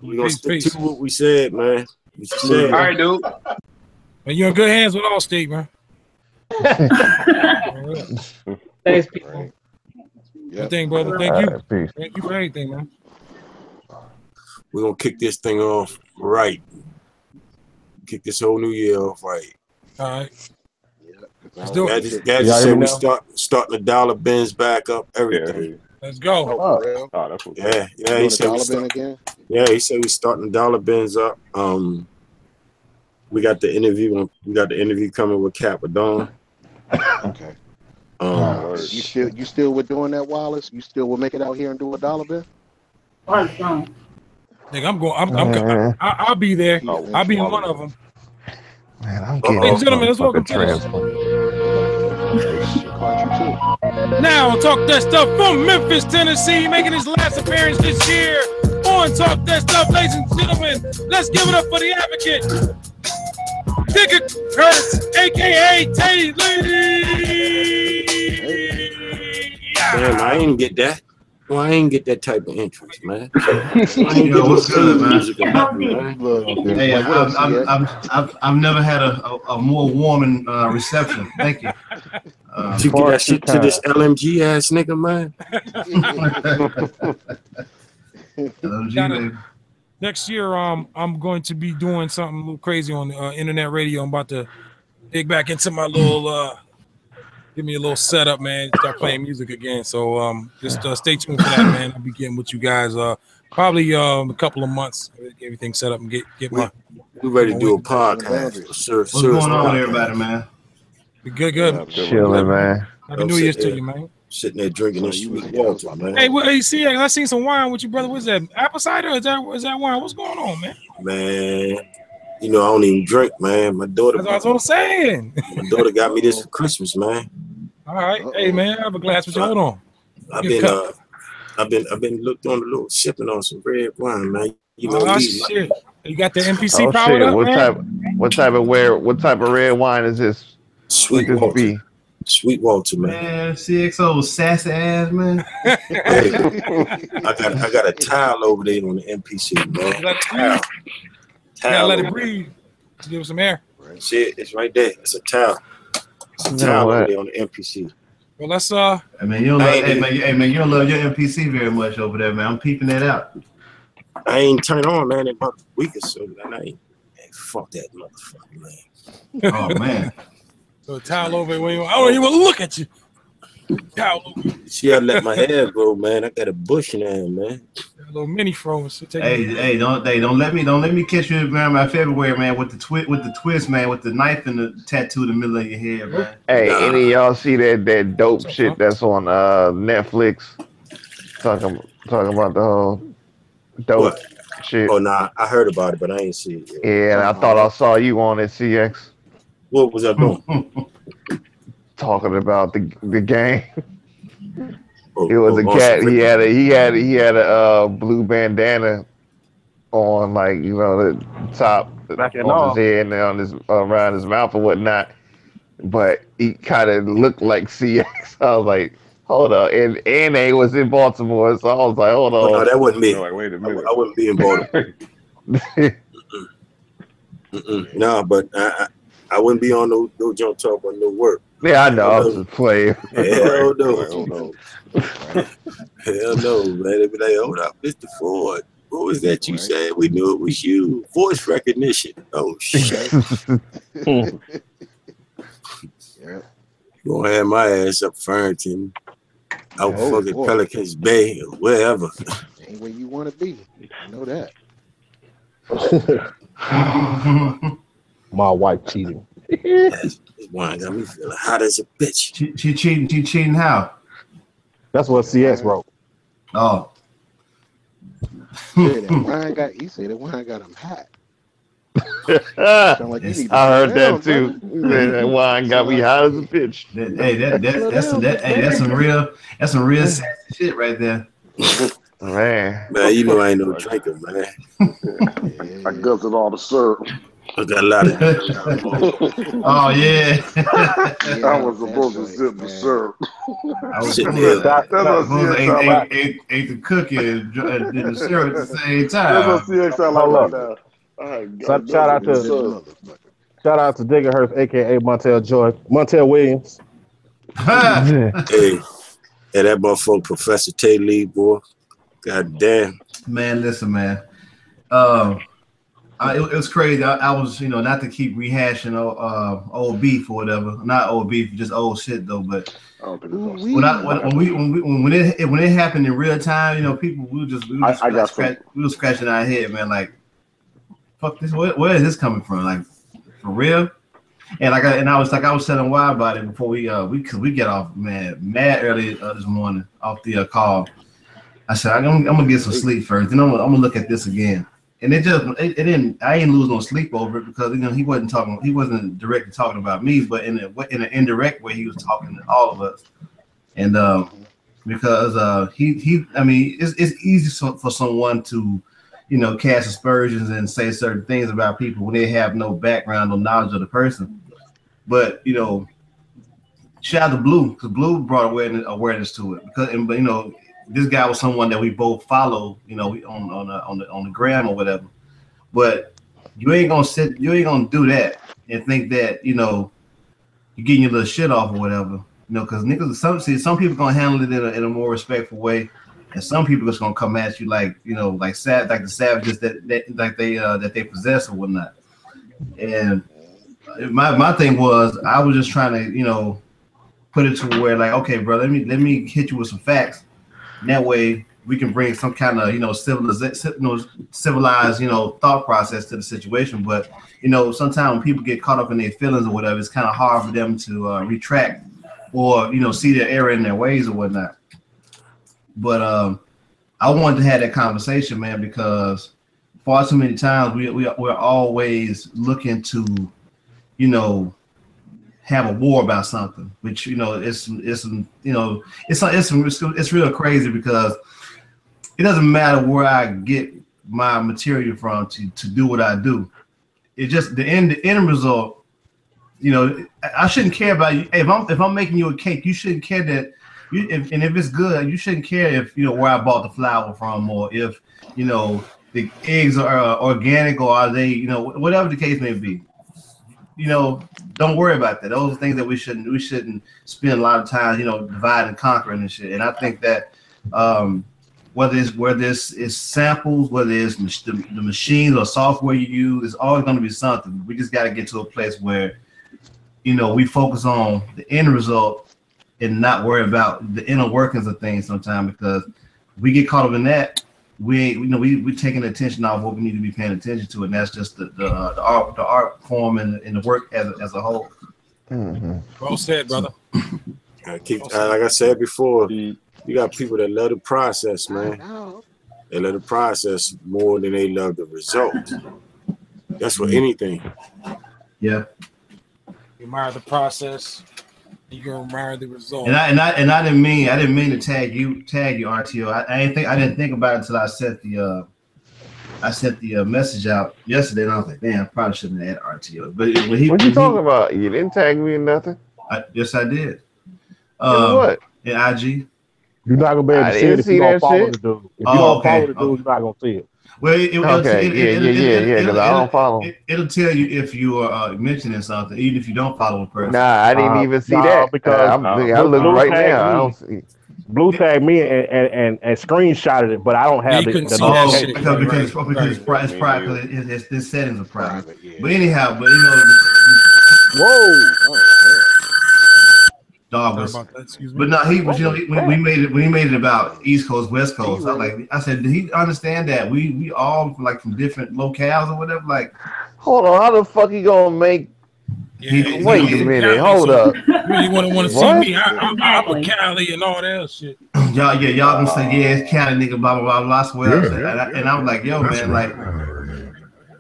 We're gonna stick to what we said, man. All right, dude. But you're in good hands with Allstate, man. Thanks, people. Good thing, brother. Thank you. Thank you for everything, man. We're gonna kick this thing off right. Kick this whole new year off right. All right. Let's do it. Gadget said we starting the dollar bins back up, everything. Let's go. Oh, that's what yeah. He said he said we starting the dollar bins up. We got the interview. We got the interview coming with Capadon. Okay. You still with doing that, Wallace? You still will make it out here and do a dollar bin? Nigga, I'm going. I'll be there. I'll be in one of them. Man, I'm getting ladies and gentlemen, let's welcome to Now, Talk That Stuff from Memphis, Tennessee, making his last appearance this year on Talk That Stuff, ladies and gentlemen. Let's give it up for the advocate, Digger Curtis, aka Tay Lee. Damn, I ain't get that. Well, I ain't get that type of interest, man. What's good, man? Hey, I've never had a more warming reception. Thank you. You get that shit to this LMG ass nigga, man. LMG, baby. next year, I'm going to be doing something a little crazy on internet radio. I'm about to dig back into my little, give me a little setup, man. Start playing music again. So just stay tuned for that, man. I'll be getting with you guys probably a couple of months. Get everything set up and get my. We ready to do a podcast. What's going on with everybody, man? Good. Chilling, man. Happy New Year's to you, man. Sitting there drinking this sweet water, man. Hey, see, I seen some wine with you, brother. What's that? Apple cider? Is that wine? What's going on, man? Man, you know I don't even drink, man. My daughter. That's what I'm saying. My daughter got me this for Christmas, man. All right, hey man, I have a glass with you. Hold on. I've been looked on a little sipping on some red wine, man. You know, shit. You got the MPC powered up, man? What type of red wine is this? Sweetwater. Sweetwater, man. Man, CXO sassy ass, man. Hey, I got a towel over there on the MPC, man. Let it breathe. Give it some air. See it? It's right there. It's a towel. It's a towel over there on the MPC. Well, let's I mean, you don't love, you don't love your MPC very much over there, man. I'm peeping that out. I ain't turned on, man, in about a week or so. And I ain't fuck that motherfucker, man. Oh man. So a towel over it. I don't even look at you. Towel over. See, I let my hair grow, man. I got a bush now, man. A little mini fro. Hey, don't let me catch you around my February, man, with the twist, man, with the knife and the tattoo in the middle of your head, man. Hey, any of y'all see that dope shit that's on Netflix? Talking about the whole dope shit. Oh nah, I heard about it, but I ain't see it yet. Yeah, and I thought I saw you on it, CX. What was I doing? Talking about the game. It was a cat. He had a blue bandana on, like, you know, the top on his head and on his around his mouth or whatnot. But he kind of looked like CX. I was like, hold on, and they was in Baltimore, so I was like, hold on. No, that wasn't me. Like, wait a minute. I wouldn't be in Baltimore. No, but I wouldn't be on no jump talk or no work. Yeah, I know. I was just playing. Hell no. Hell no, man. They be like, hold up, Mr. Ford. What was that you said? We knew it was you. Voice recognition. Oh, shit. You gonna have my ass up Farrington, out fucking Pelicans Bay, or wherever. Ain't where you want to be. You know that. My wife cheating. This wine got me feeling hot as a bitch. She cheating. She cheating how? That's what CS wrote. Oh. He said that wine got him hot. Like I heard that too. That wine got me hot as a bitch. That's some real sassy shit right there. Man, you know I ain't no drinker, man. I gutted all the syrup. I got a lot of Oh yeah. I was supposed to sip the syrup. I was sitting there. Ate the cookie and did the syrup at the same time. That's what CX like Shout out to Diggerhurst, aka Montel Williams. Hey, that motherfucker Professor Tay Lee, boy. God damn. Man, listen, man. It was crazy. I was, not to keep rehashing old beef or whatever. Not old beef, just old shit though. But when it happened in real time, people we were scratching our head, man. Like, fuck this. Where is this coming from? Like, for real? And I was telling Why about it before we get off, man, mad early this morning off the call. I said I'm gonna get some sleep first, then I'm gonna look at this again. And it didn't. I didn't lose no sleep over it because he wasn't directly talking about me, but in an indirect way he was talking to all of us. And because it's easy for someone to cast aspersions and say certain things about people when they have no background or knowledge of the person. But shout out to Blue, because Blue brought awareness to it. But this guy was someone that we both follow, on the gram or whatever. But you ain't gonna do that and think that you're getting your little shit off or whatever. Because niggas, some people gonna handle it in a more respectful way, and some people just gonna come at you like like the savages that they possess or whatnot. And my thing was I was just trying to put it to where like, okay, bro, let me hit you with some facts. And that way we can bring some kind of civilized thought process to the situation. But sometimes when people get caught up in their feelings or whatever, it's kind of hard for them to retract or see their error in their ways or whatnot. But I wanted to have that conversation, man, because far too many times we're always looking to have a war about something, which it's real crazy because it doesn't matter where I get my material from to do what I do. It just the end result. I shouldn't care about you. If I'm making you a cake, you shouldn't care that. If it's good, you shouldn't care if where I bought the flour from or if the eggs are organic or are they whatever the case may be. Don't worry about that. Those are things that we shouldn't spend a lot of time divide and conquering and shit. And I think that whether it's samples, whether it's the machines or software you use, it's always going to be something. We just got to get to a place where we focus on the end result and not worry about the inner workings of things sometimes, because we get caught up in that. We're taking attention off what we need to be paying attention to, and that's just the art form and the work as a whole. Mm-hmm. Well said, brother. Like I said before, you got people that love the process, man. They love the process more than they love the result. That's for anything. Yeah. You admire the process. You gonna admire the result. And I didn't mean to tag you RTO. I didn't think about it until I sent the message out yesterday, and I was like, damn, I probably shouldn't have had RTO. But what you talking about? You didn't tag me in nothing. Yes, I did. What? In IG. You're not gonna be able to see it if you don't follow the dude. If you don't follow the dude, you're not gonna see it. Well, because I don't follow. It'll tell you if you are mentioning something, even if you don't follow a person. Nah, I didn't even see that. Because I look right now. I don't see. Blue tagged me and screenshotted it, but I don't have because it's private. This settings are private. But anyhow, whoa. Dog was, but no, he was. When he made it about East Coast, West Coast, I said, did he understand that we all like from different locales or whatever? Like, hold on, how the fuck you gonna make? Wait a minute, hold up. Really want to see me? I'm a Cali and all that shit. Y'all gonna say, yeah, it's Cali nigga, blah blah blah blah. I swear, and I was like, yo, man, like,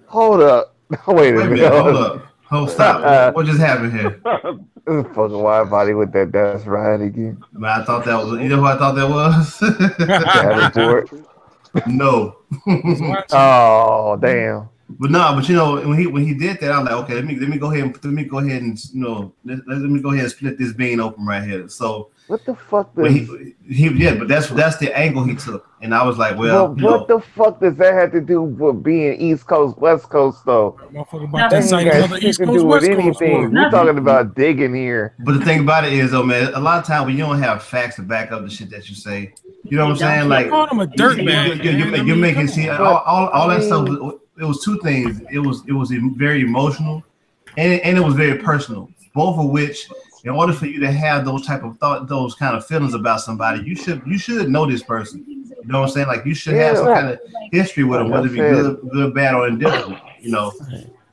hold up, wait a minute, hold up. Hold stop. What just happened here? Fucking wide body with that dust right again. Man, I thought that was. You know who I thought that was? Davenport. No. Oh damn. But no, when he did that, I was like, okay, let me go ahead and let me go ahead and split this bean open right here. So what the fuck? But that's the angle he took, and I was like, well, what the fuck does that have to do with being East Coast, West Coast though? About that side of East Coast, West Coast. We're talking about digging here. But the thing about it is, though, man, a lot of times when you don't have facts to back up the shit that you say, you know what I'm saying? Like, I'm a dirt man. You're making see all that stuff. It was two things. It was very emotional, and it was very personal. Both of which, in order for you to have those type of those kind of feelings about somebody, you should know this person. You know what I'm saying? Like you should have some kind of history with them, whether it be good, bad, or indifferent.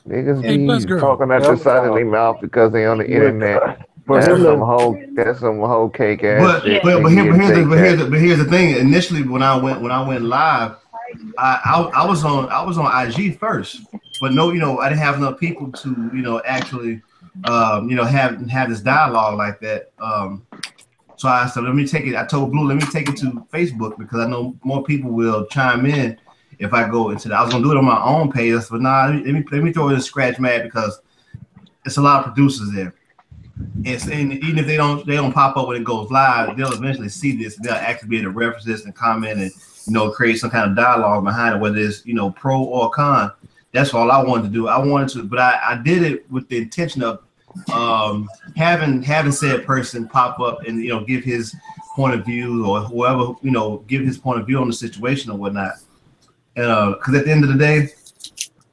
Niggas be talking at the side of their mouth because they on the internet. That's some whole cake ass shit. But here's the thing. Initially, when I went live, I was on IG first, but no, I didn't have enough people to actually have this dialogue like that. So I said, let me take it. I told Blue, let me take it to Facebook because I know more people will chime in if I go into that. I was gonna do it on my own page, but nah, let me throw it in Scratch Mad because it's a lot of producers there. And even if they don't pop up when it goes live, they'll eventually see this. They'll actually be able to reference this and comment and create some kind of dialogue behind it, whether it's pro or con. That's all I wanted to do. But I did it with the intention of having said person pop up and give his point of view, or whoever, you know, give his point of view on the situation or whatnot. And because at the end of the day,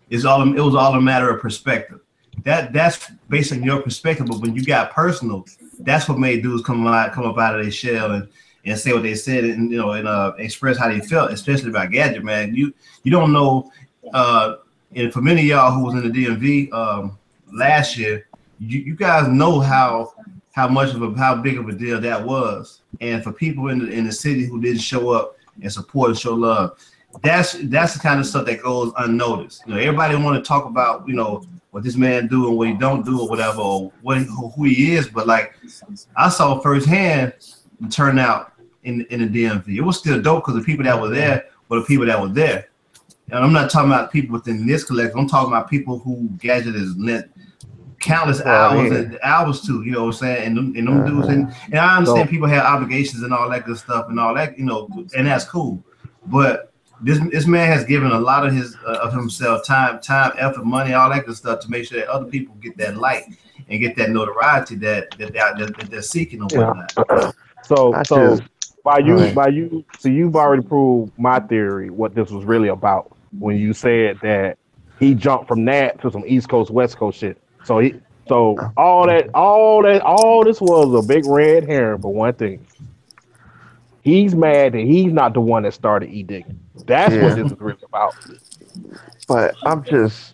it was all a matter of perspective. That's based on your perspective, but when you got personal, that's what made dudes come up out of their shell and say what they said, and and express how they felt, especially about Gadget, man. You don't know, and for many of y'all who was in the DMV last year, you guys know how big of a deal that was, and for people in the city who didn't show up and support and show love, that's the kind of stuff that goes unnoticed. Everybody want to talk about what this man do and what he don't do or whatever, or who he is, but like I saw firsthand the turnout in the DMV. It was still dope because the people that were there were the people that were there. And I'm not talking about people within this collective. I'm talking about people who Gadget has lent countless hours and hours to, you know what I'm saying? And them dudes, and I understand people have obligations and all that good stuff and all that, and that's cool. But this man has given a lot of his of himself, time, effort, money, all that good stuff to make sure that other people get that light and get that notoriety that they're seeking or whatnot. So you've already proved my theory what this was really about when you said that he jumped from that to some East Coast West Coast shit. So all this was a big red herring for one thing. He's mad that he's not the one that started E-Digging. That's what this is really about. But I'm just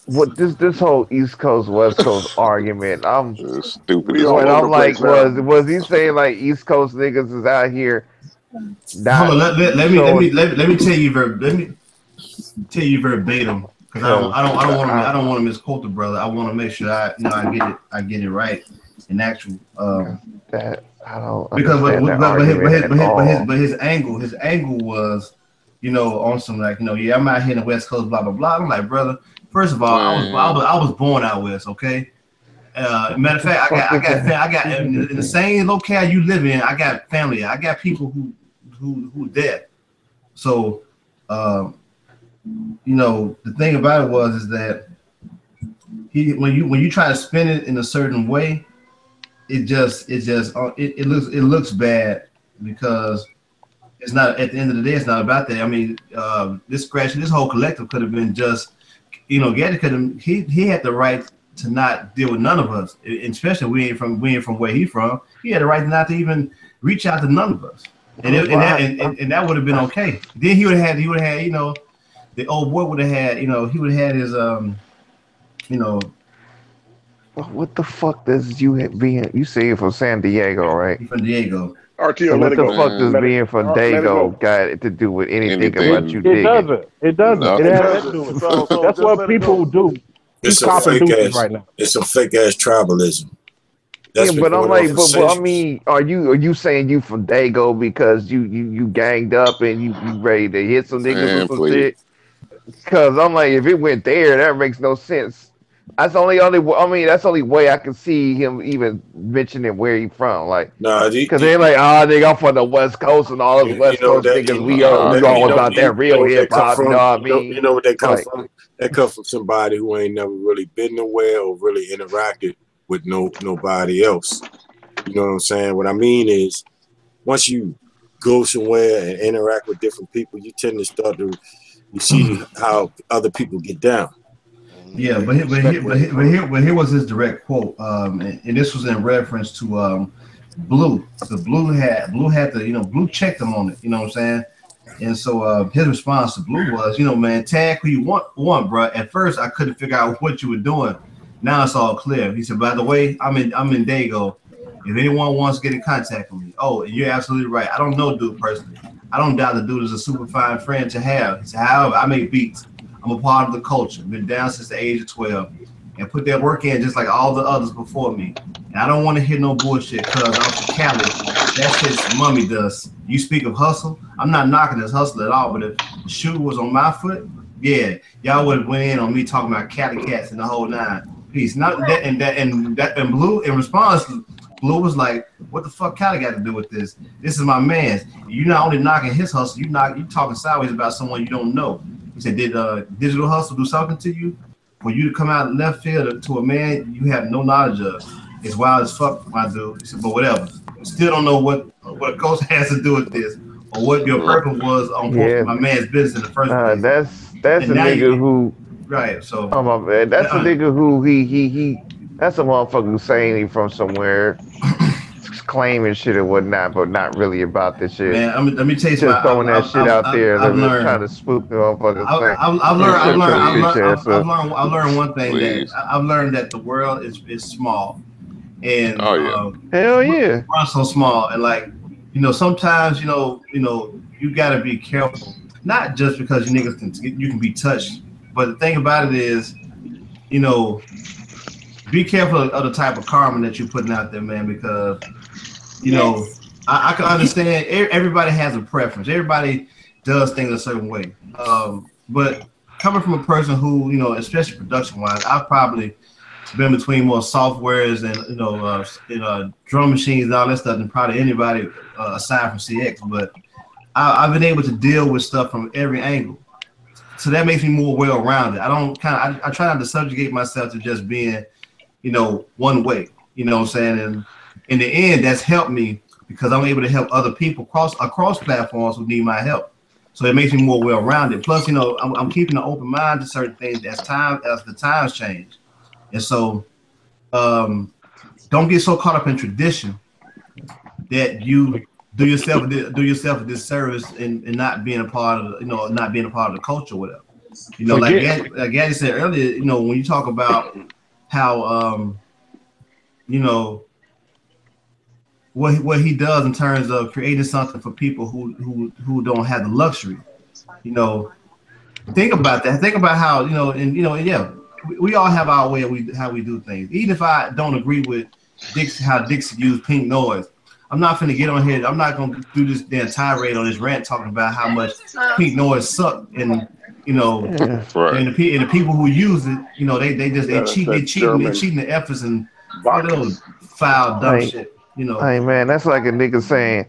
what this whole East Coast West Coast argument. I'm stupid. I'm like, was he saying like East Coast niggas is out here? Hold on, let me tell you verbatim, because I don't want to misquote the brother. I want to make sure I get it right in actual. That I don't because but his angle was, on some like, I'm out here in the West Coast, blah blah blah. I'm like, brother, first of all, I was born out west, okay. Matter of fact, I got in the same locale you live in. I got family. I got people who dead. So, the thing about it is that when you try to spin it in a certain way, it looks bad, because it's not, at the end of the day, it's not about that. I mean, this whole collective could have been just, Gadget could have, he had the right to not deal with none of us, especially we ain't from where he from. He had the right not to even reach out to none of us, and that would have been okay. Then he would have had, the old boy would have had, he would have had his What the fuck does you say you're from San Diego, right? From Diego. RTO, so what the fuck does being from Dago got to do with anything about you digging? It doesn't. No. It has nothing to do with it. So that's what people do. It's a fake ass right now. It's some fake ass tribalism. That's but I'm like, but I mean, are you saying you from Dago because you ganged up and you ready to hit some niggas or some shit? Because I'm like, if it went there, that makes no sense. That's only way I can see him even mentioning where he from. Like, because they're like, nigga, I'm from the West Coast and all those West Coast niggas. We all about that real hip hop. You know what I mean? You know where they come from? They come from somebody who ain't never really been nowhere or really interacted with nobody else. You know what I'm saying? What I mean is, once you go somewhere and interact with different people, you tend to you see how other people get down. Yeah, but here was his direct quote, and this was in reference to Blue. So Blue had the Blue checked him on it. You know what I'm saying? And so his response to Blue was, man, tag who you want, bro. At first I couldn't figure out what you were doing. Now it's all clear. He said, by the way, I'm in Dago. If anyone wants to get in contact with me, and you're absolutely right. I don't know dude personally. I don't doubt the dude is a super fine friend to have. He said, however, I make beats. I'm a part of the culture. Been down since the age of 12 and put that work in just like all the others before me. And I don't want to hear no bullshit because I'm from Cali. That shit's mummy dust. You speak of hustle. I'm not knocking this hustle at all, but if the shoe was on my foot, yeah, y'all would have went in on me talking about Cali cats and the whole nine. Peace. Not that and Blue in response, Blue was like, what the fuck Cali got to do with this? This is my man's. You're not only knocking his hustle, you talking sideways about someone you don't know. He said, did Digital Hustle do something to you? For you to come out left field to a man you have no knowledge of? It's wild as fuck, my dude. He said, but whatever. still don't know what a coach has to do with this or what your purpose was on posting my man's business in the first place. That's a nigga who. Right. So. Oh my bad. That's a nigga who he. That's a motherfucker who's saying he from somewhere, claiming shit or whatnot, but not really about this shit. Man, let me tell you something. Just throwing that shit out there, I've learned, trying to spook the motherfuckers. I've learned one thing that I've learned that the world is small, and hell yeah, runs so small, and like sometimes you got to be careful, not just because you can be touched, but the thing about it is, be careful of the type of karma that you're putting out there, man, because I can understand everybody has a preference. Everybody does things a certain way. But coming from a person who, especially production wise, I've probably been between more softwares and drum machines and all that stuff than probably anybody aside from CX. But I've been able to deal with stuff from every angle. So that makes me more well-rounded. I try not to subjugate myself to just being one way, you know what I'm saying? And in the end, that's helped me because I'm able to help other people across platforms who need my help. So it makes me more well-rounded. Plus, I'm keeping an open mind to certain things as the times change. And so don't get so caught up in tradition that you do yourself a disservice in not being a part of not being a part of the culture or whatever. Like Gaddy said earlier, when you talk about how what he does in terms of creating something for people who don't have the luxury, think about that. Think about how we all have our way of how we do things. Even if I don't agree with how Dixie used pink noise, I'm not finna get on here. I'm not gonna do this damn tirade on this rant talking about how much pink noise sucked and and the people who use it, they cheating the efforts and all those foul dumb shit. Hey man, that's like a nigga saying,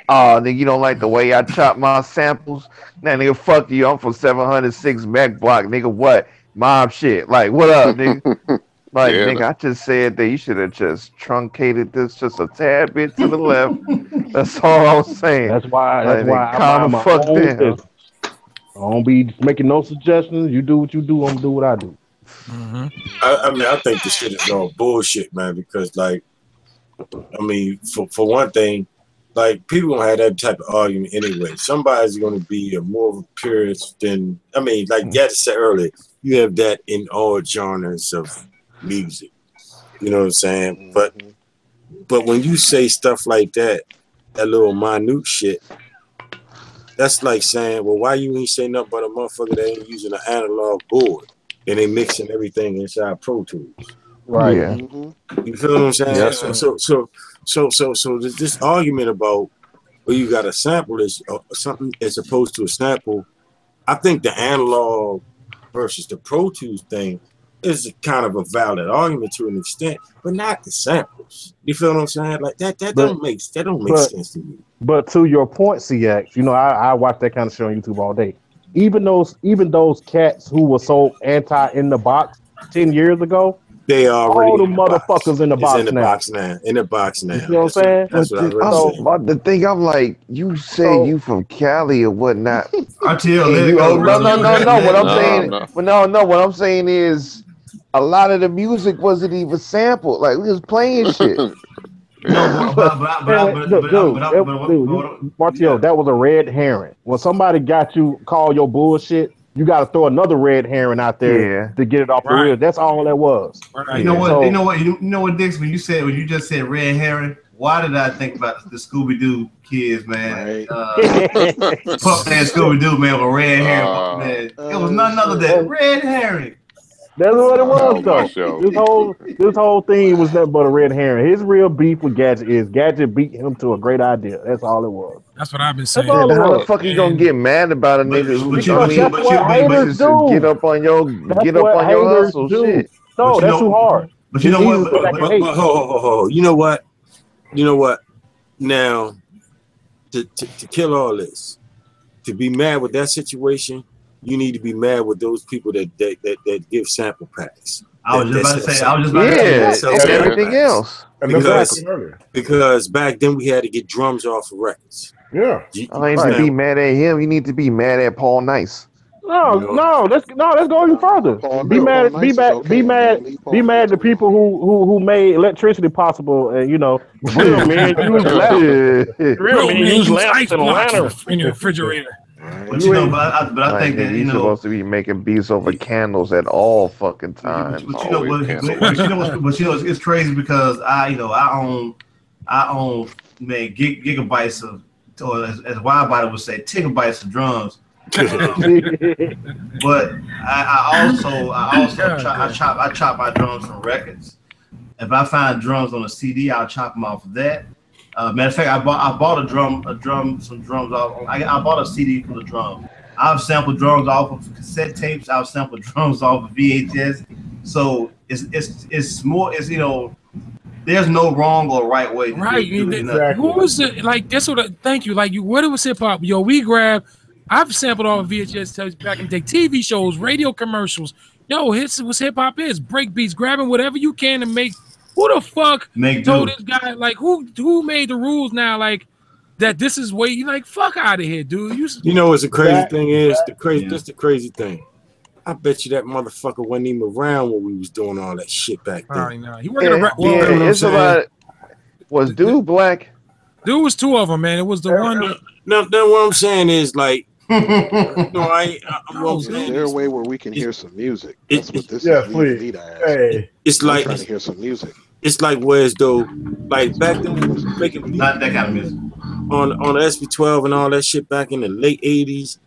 "Oh, nigga, you don't like the way I chop my samples? Nah, nigga, fuck you. I'm from 706 Mac Block, nigga. What mob shit? Like, what up, nigga? Like, nigga, I just said that you should have just truncated this just a tad bit to the left. That's all I'm saying. That's why I calm the fuck down. I don't be making no suggestions. You do what you do. I'm gonna do what I do. Mm-hmm. I mean, I think this shit is all bullshit, man. Because, like, I mean, for one thing, like, people gonna have that type of argument anyway. Somebody's gonna be more of a purist than, I mean, like Gaddy said earlier, you have that in all genres of music. You know what I'm saying? But when you say stuff like that little minute shit, that's like saying, well, why you ain't say nothing but a motherfucker that ain't using an analog board and they mixing everything inside Pro Tools. Right. Yeah. You feel what I'm saying? Yes, so this argument about where you got a sample is something as opposed to a sample. I think the analog versus the Pro Tools thing is kind of a valid argument to an extent, but not the samples. You feel what I'm saying? Like that don't make sense to me. But to your point, CX, I watch that kind of shit on YouTube all day. Even those cats who were so anti in the box 10 years ago, they are all the motherfuckers in the box in the box now. In the box now. You know what I'm saying? That's what I really say. About the thing, I'm like, you say you from Cali or whatnot. RTL, no. What I'm saying is, a lot of the music wasn't even sampled. Like, we was playing shit. Martio, that was a red herring. When somebody got you call your bullshit, you got to throw another red herring out there to get it off the reel. That's all that was. Right. You know what, Dix? When you just said red herring, why did I think about the Scooby Doo kids, man? Puff and Scooby Doo, man, with a red herring, man. It was none other than red herring. That's what it was, though. This whole thing was nothing but a red herring. His real beef with Gadget is Gadget beat him to a great idea. That's all it was. That's what I've been saying. How the fuck you gonna get mad about a nigga who get up on your hustle shit? No, that's too hard. But you know what? You know what? Now, to kill all this, to be mad with that situation, you need to be mad with those people that give sample packs. I was just about to say. I was just about to say. Everything else. Because back then we had to get drums off of records. Yeah. I ain't to be mad at him. You need to be mad at Paul Nice. No, let's go even further. Be mad at the people who made electricity possible, and real men use lamps. Real men use lamps and lanterns in your refrigerator. But I think that you're supposed to be making beats over candles at all fucking times. But it's crazy because I own gigabytes of, or as WIDEBODY would say, tigabytes of drums. But I chop my drums from records. If I find drums on a CD, I'll chop them off of that. Matter of fact, I bought some drums off. I bought a CD for the drum. I've sampled drums off of cassette tapes. I've sampled drums off of VHS. So it's more. There's no wrong or right way to do it. Exactly. Who was it? Like that's what. Thank you. Like what it was hip hop. I've sampled all VHS tapes back in the day. TV shows, radio commercials. This was hip hop is break beats, grabbing whatever you can to make. Who the fuck told this guy, like, who made the rules now, like, that this is way, you like, fuck out of here, dude. You know what's the crazy thing is? That's the crazy thing. I bet you that motherfucker wasn't even around when we was doing all that shit back then. He worked was Dude black? Dude was two of them, man. It was the one. No, what I'm saying is, like, Is there a way where we can hear some music? That's what this is. Please. Hey. It's like trying to hear some music. It's like whereas though, like back then we was making not that kind of music on the SP12 and all that shit back in the late 80s.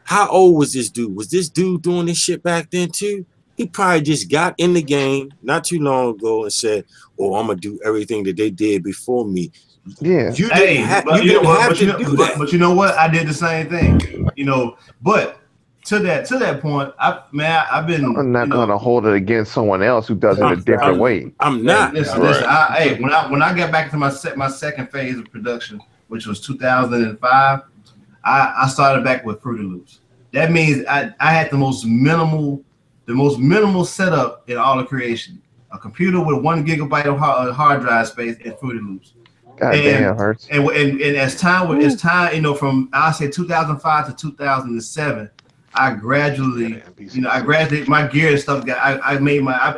How old was this dude? Was this dude doing this shit back then too? He probably just got in the game not too long ago and said, "Oh, I'm gonna do everything that they did before me." Yeah. You didn't have to do that. But you know what? I did the same thing. But to that point, I've been. I'm not gonna hold it against someone else who does it a different way. I'm not. Listen, when I got back to my second phase of production, which was 2005, I started back with Fruity Loops. That means I had the most minimal setup in all of creation. A computer with 1 gigabyte of hard drive space and Fruity Loops. God damn, hurts. And as time, from I say 2005 to 2007, I gradually my gear and stuff I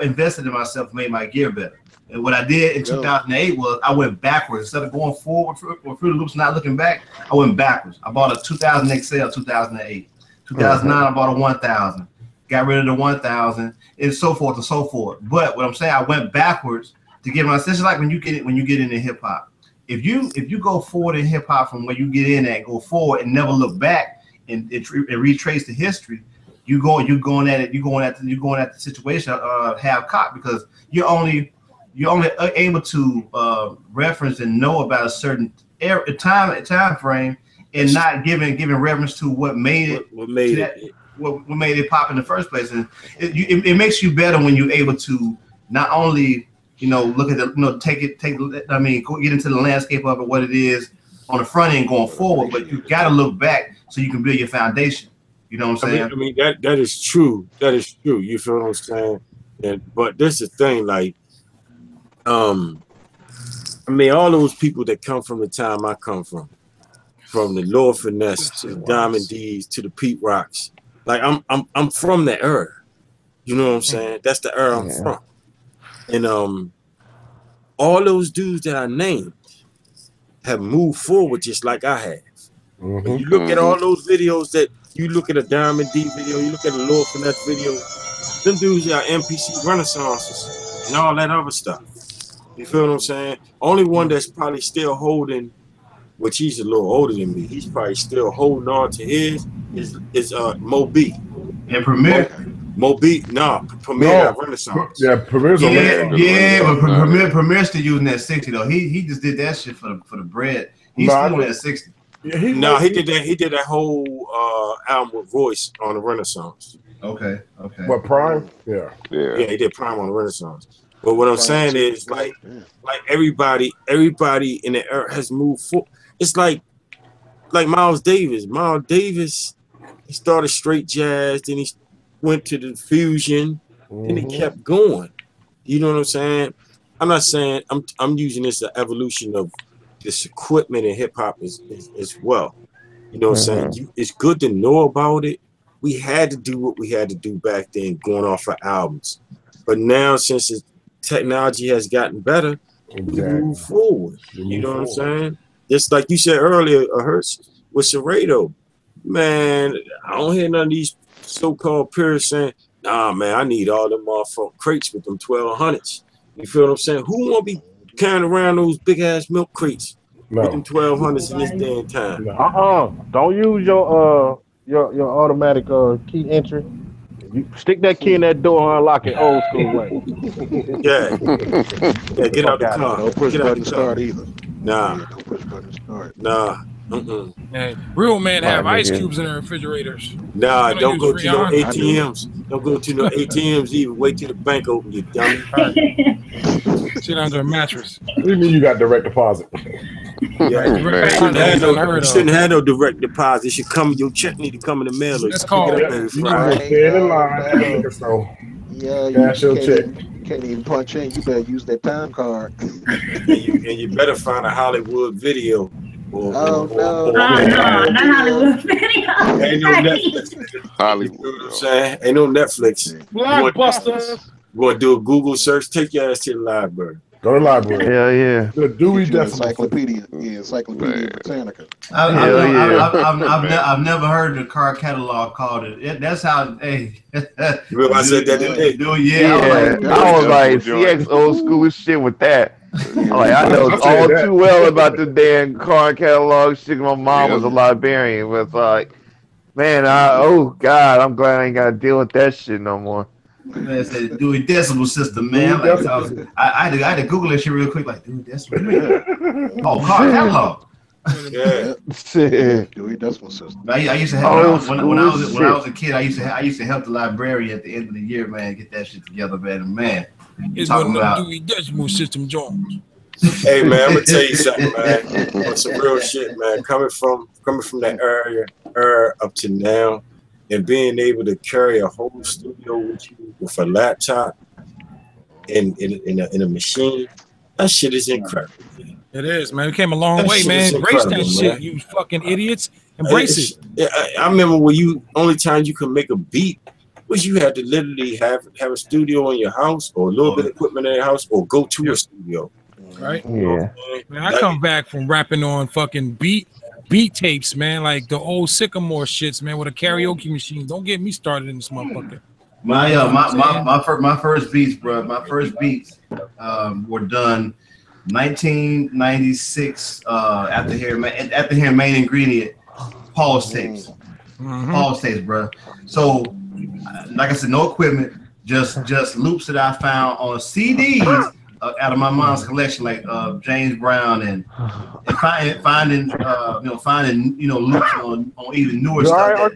invested in myself, made my gear better. And what I did in 2008 was I went backwards. Instead of going forward with Fruity Loops, not looking back, I went backwards. I bought a 2000 XL 2008. 2009, I bought a 1000. Got rid of the 1000 and so forth and so forth. But what I'm saying, I went backwards to get my sense. Like when you get into hip hop. If you go forward in hip hop from where you get in at, go forward and never look back and retrace the history, you're going at the situation half cocked because you're only able to reference and know about a certain time frame and not giving reference to what made it pop in the first place. And it makes you better when you're able to not only look at get into the landscape of it, what it is on the front end going forward, but you got to look back so you can build your foundation. You know what I'm saying? I mean that is true. That is true. You feel what I'm saying? But this is the thing, like, all those people that come from the time I come from the Lord Finesse to the Diamond D's to the Pete Rocks, like I'm from that era. You know what I'm saying? That's the era I'm from. And all those dudes that I named have moved forward just like I have. When you look at all those videos, that you look at a Diamond D video, you look at a Lord Finesse video, them dudes are MPC Renaissances and all that other stuff. You feel what I'm saying? Only one that's probably still holding, which he's a little older than me, he's probably still holding on to his is Mo B. And Premier. Premier Renaissance. Yeah, Premier's but Premier's still using that 60 though. He just did that shit for the bread. He's still on that 60. Yeah, he did that whole album with Royce on the Renaissance. Okay. What, Prime? Yeah, he did Prime on the Renaissance. But what I'm saying is, like everybody in the era has moved forward. It's like Miles Davis. Miles Davis, he started straight jazz, then he went to the fusion, and he kept going. You know what I'm saying? I'm not saying I'm using this as an evolution of this equipment in hip hop as well. You know what I'm saying? It's good to know about it. We had to do what we had to do back then, going off of albums. But now, since technology has gotten better, we move forward. You know what I'm saying? Just like you said earlier, Hertz, with Serrato. Man, I don't hear none of these so-called peers saying, nah, man, I need all them motherfucking crates with them 1200s. You feel what I'm saying? Who want to be carrying around those big-ass milk crates with them 1200s in this day and time? Don't use your automatic key entry. You stick that key in that door and unlock it old school way. Yeah, get out the car. Don't push Get out button the start car. either. Nah. Yeah, don't push button start. Nah. Hey, real men have ice cubes in their refrigerators. Nah, don't go to no ATMs. Don't go to no ATMs either. Wait till the bank open, you dummy. Sit under a mattress. What do you mean you got direct deposit? Yeah, you shouldn't have no direct deposit. It should come. Your check need to come in the mail. That's called. You stand in line. So yeah, you can't even punch in. You better use that time card. and you better find a Hollywood video. No, not Hollywood video. Ain't no Netflix. Hollywood. You know what I'm saying? Ain't no Netflix. Blockbusters. We're going to do a Google search. Take your ass to the library. Go to the library. Hell yeah. The Dewey Encyclopedia Britannica. I've never heard the car catalog called it. That's how. Hey, remember I said that today? I was like, CX old school shit with that. I know all too well about the damn car catalog shit. My mom was a librarian. With man, oh God, I'm glad I ain't got to deal with that shit no more. Man, it's a Dewey Decimal System, man. I had to Google that shit real quick. Like, Dewey Decimal. Oh, car catalog. Yeah. Dewey Decimal System. I used to have when I was a kid. I used to help the librarian at the end of the year, man, get that shit together, man. It's one of the Dewey Decimal System Jones. Hey man, I'm gonna tell you something, man. On some real shit, man. Coming from that era up to now, and being able to carry a whole studio with you with a laptop and in a machine, that shit is incredible. Man. It is, man. We came a long way, man. Embrace that shit, you fucking idiots. Embrace it. I remember when only time you can make a beat was you had to literally have a studio in your house or a little bit of equipment in your house or go to a studio. Right? Yeah. Man, I come back from rapping on fucking beat tapes, man, like the old Sycamore shits, man, with a karaoke machine. Don't get me started in this motherfucker. My first beats, bro. My first beats were done 1996 after hearing Main Ingredient, Paul's tapes. Paul's tapes, bro. So, like I said, no equipment, just loops that I found on CDs out of my mom's collection, like James Brown and finding loops on even newer stuff.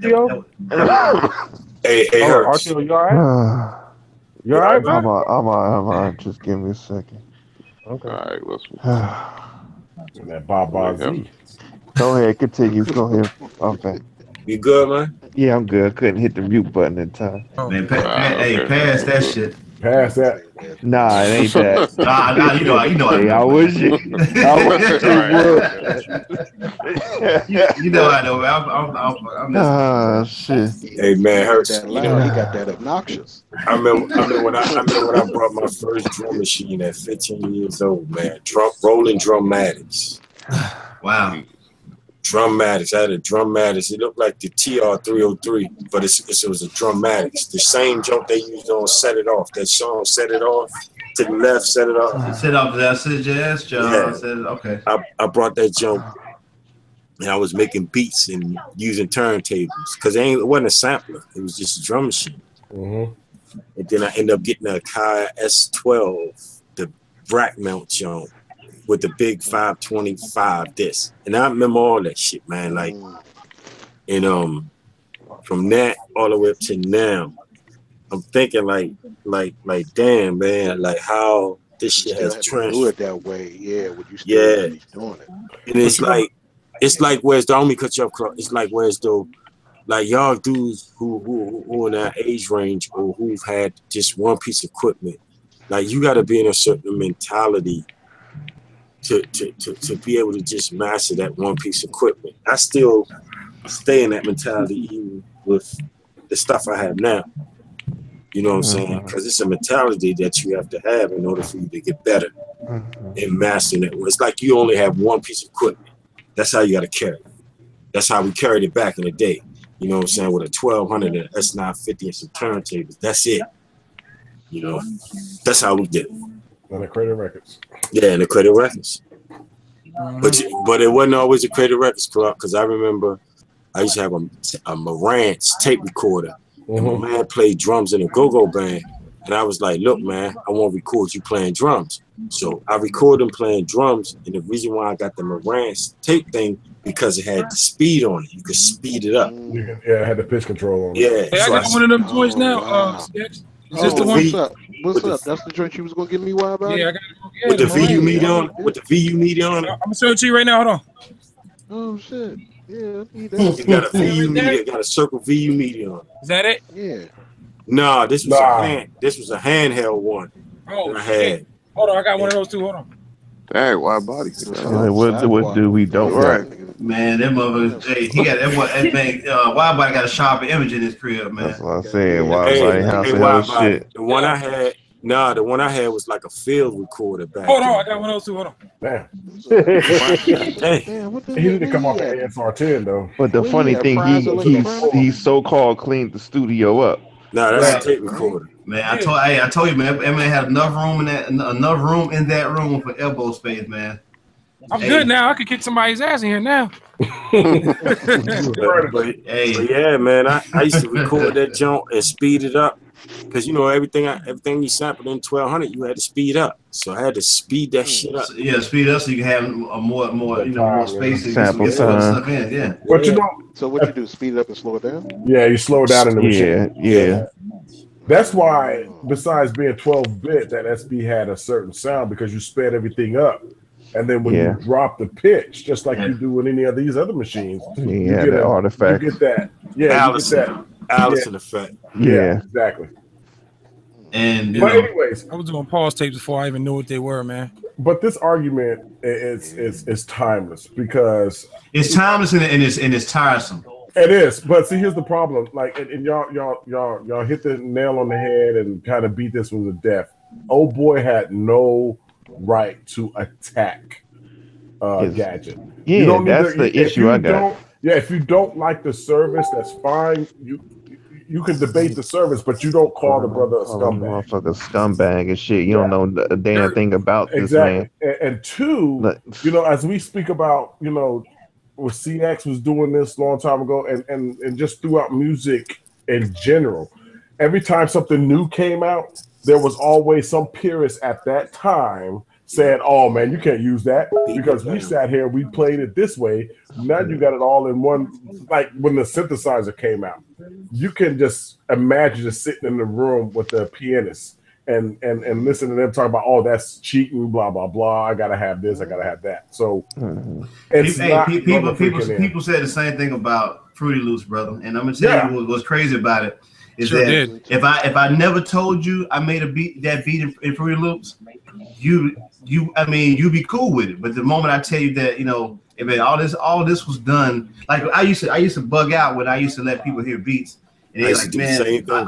Hey, RTO, you all right? You all right, man? I'm all right. Just give me a second. Okay. All right, let's. That Bob Z. Go ahead, continue. Go ahead. Okay. You good, man? Yeah, I'm good. I couldn't hit the mute button in time. Man, pass that shit. Pass that. Nah, it ain't that. Nah, you know. Hey, I wish you would. You know I know. I'm shit. Hey man, Hertz. He got that obnoxious. I remember when I brought my first drum machine at 15 years old, man. Rolling Drummatics. Wow. Drummatics. I had a Drummatics. It looked like the TR-303, but it was a Drummatics. The same jump they used on Set It Off. That song, Set It Off. To the left, Set It Off. Set off that jazz, John. Yeah. Okay. I brought that jump, and I was making beats and using turntables because it wasn't a sampler. It was just a drum machine. And then I ended up getting a Kaya S12, the rack mount jump, with the big 525 disc. And I remember all that shit, man. Like, and from that all the way up to now, I'm thinking like, damn, man, like how this shit has transformed. Do it that way, yeah. Would you still be doing it? And it's like where's the only cut you up. It's like where's though, like y'all dudes who in our age range or who've had just one piece of equipment Like you got to be in a certain mentality to be able to just master that one piece of equipment. I still stay in that mentality even with the stuff I have now. You know what I'm saying? Because it's a mentality that you have to have in order for you to get better in mastering it. It's like you only have one piece of equipment. That's how you got to carry it. That's how we carried it back in the day. You know what I'm saying? With a 1200 and an S950 and some turntables. That's it. You know, that's how we did it. And the Credit Records. Yeah, and the Credit Records. But it wasn't always a Credit Records club, because I remember I used to have a Marantz tape recorder. And my man played drums in a go-go band. And I was like, look, man, I want to record you playing drums. So I recorded him playing drums. And the reason why I got the Marantz tape thing, because it had the speed on it. You could speed it up. Yeah, it had the pitch control on it. Yeah. Hey, I got one of them joints now. Is this the one? What's up? That's the joint you was gonna give me? Why about? Yeah, I got it. With the VU media on. With the VU media on. I'm gonna show it to you right now. Hold on. Oh shit! Yeah, I need It that. got a VU media. Got a circle VU media on. Is that it? Yeah. No, this was a handheld one. Oh, I had. Hold on, I got one of those too. Hold on. Dang, Widebody. What do we don't Right. Man, that mother, hey, he got that man. Widebody got a sharp image in his crib, man. That's what I'm saying. Widebody house and hell shit. The one I had, the one I had was like a field recorder back. Hold on, I got one of those too. Hold on. Damn. What He need to come off the ASR 10 though. But the funny thing, he so-called cleaned the studio up. No, that's a tape recorder. Man, I told you, man. That man had enough room in that room for elbow space, man. I'm good now. I could kick somebody's ass in here now. but yeah, man, I used to record that junk and speed it up, because you know everything you sampled in 1200, you had to speed up. So I had to speed that shit up. Yeah, speed up so you can have a more more space to get some stuff in. Yeah. But you know, so what you do? Speed it up and slow it down? Yeah, you slow down in the machine. Yeah. That's why, besides being 12-bit, that SB had a certain sound, because you sped everything up. And then when you drop the pitch, just like you do with any of these other machines, you get that artifact. You get that. Yeah, Allison effect. Yeah, exactly. And but anyways, I was doing pause tapes before I even knew what they were, man. But this argument is timeless, because it's timeless and it's tiresome. It is, but see, here's the problem. Like, and y'all hit the nail on the head and kind of beat this one to death. Old boy had no right to attack Gadget. Yeah, that's the issue I got. Yeah, if you don't like the service, that's fine. You can debate the service, but you don't call the brother a scumbag. Motherfucker scumbag and shit. You don't know a damn thing about this man. And two, you know, as we speak about, you know, what CX was doing this a long time ago, and just throughout music in general, every time something new came out, there was always some purist at that time saying, "Oh man, you can't use that because we sat here, we played it this way. Now you got it all in one." Like when the synthesizer came out, you can just imagine just sitting in the room with the pianist and listen to them talk about, "Oh, that's cheating, blah blah blah. I gotta have this, I gotta have that." So it's people said the same thing about Fruity Loops, brother. And I'm gonna tell you what's crazy about it is that if I never told you I made that beat in Fruity Loops, you'd be cool with it. But the moment I tell you that, you know, all this was done, like I used to bug out when I used to let people hear beats. And they're like, man,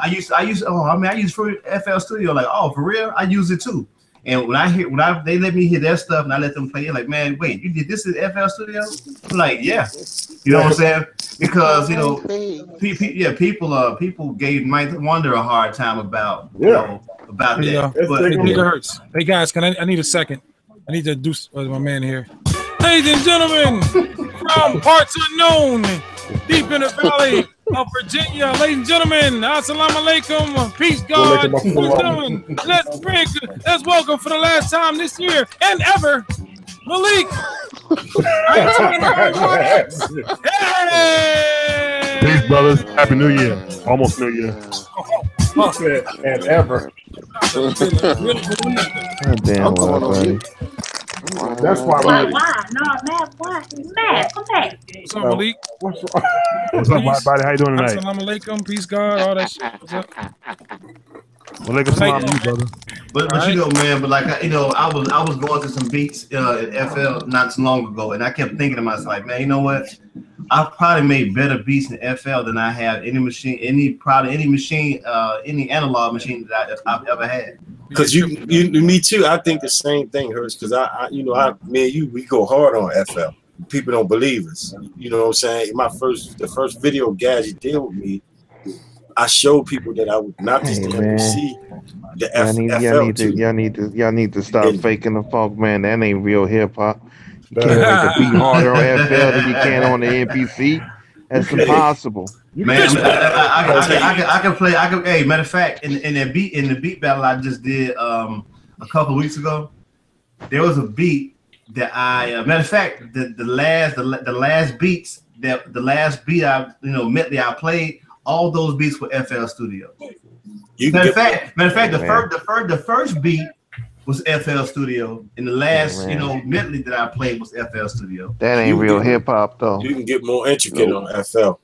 I use Fruity FL Studio. Like, oh, for real? I use it too. And when they let me hear their stuff and I let them play, they're like, man, wait, you did this in FL Studio? I'm like, yeah. You know what I'm saying? Because, you know, people gave Mike Wonder a hard time about that. But it hurts. Hey guys, I need a second. I need to do my man here. Ladies and gentlemen, from parts unknown, deep in the valley of Virginia, ladies and gentlemen, assalamu alaikum, peace, God, let's welcome for the last time this year and ever, Malik. Hey! Peace, brothers. Happy New Year. Almost New Year. And ever. Damn, buddy. That's why. Why? Matt, come back. What's up, Malik? What's up, buddy? How you doing tonight? Assalamu alaikum, peace, God, all that shit. What's up? Well, they can smile you, brother. But you know, man, but like I was going to some beats at FL not too long ago, and I kept thinking to myself, like, man, you know what? I've probably made better beats in FL than I have any analog machine that I've ever had. Because me too. I think the same thing, Hurts. Because me and you, we go hard on FL. People don't believe us. You know what I'm saying? The first video Gadget did with me, I showed people that I would not just the MPC, the Y'all need to stop faking the funk, man. That ain't real hip hop. You can't make a beat harder on FL than you can on the MPC. That's impossible. Man, I can play. Hey, matter of fact, in the beat battle I just did a couple of weeks ago, there was a beat that matter of fact, the last beat I medley I played, all those beats were FL Studio. Matter of fact, the first beat was FL Studio, and the last medley that I played was FL Studio. That ain't real hip hop though. You can get more intricate on FL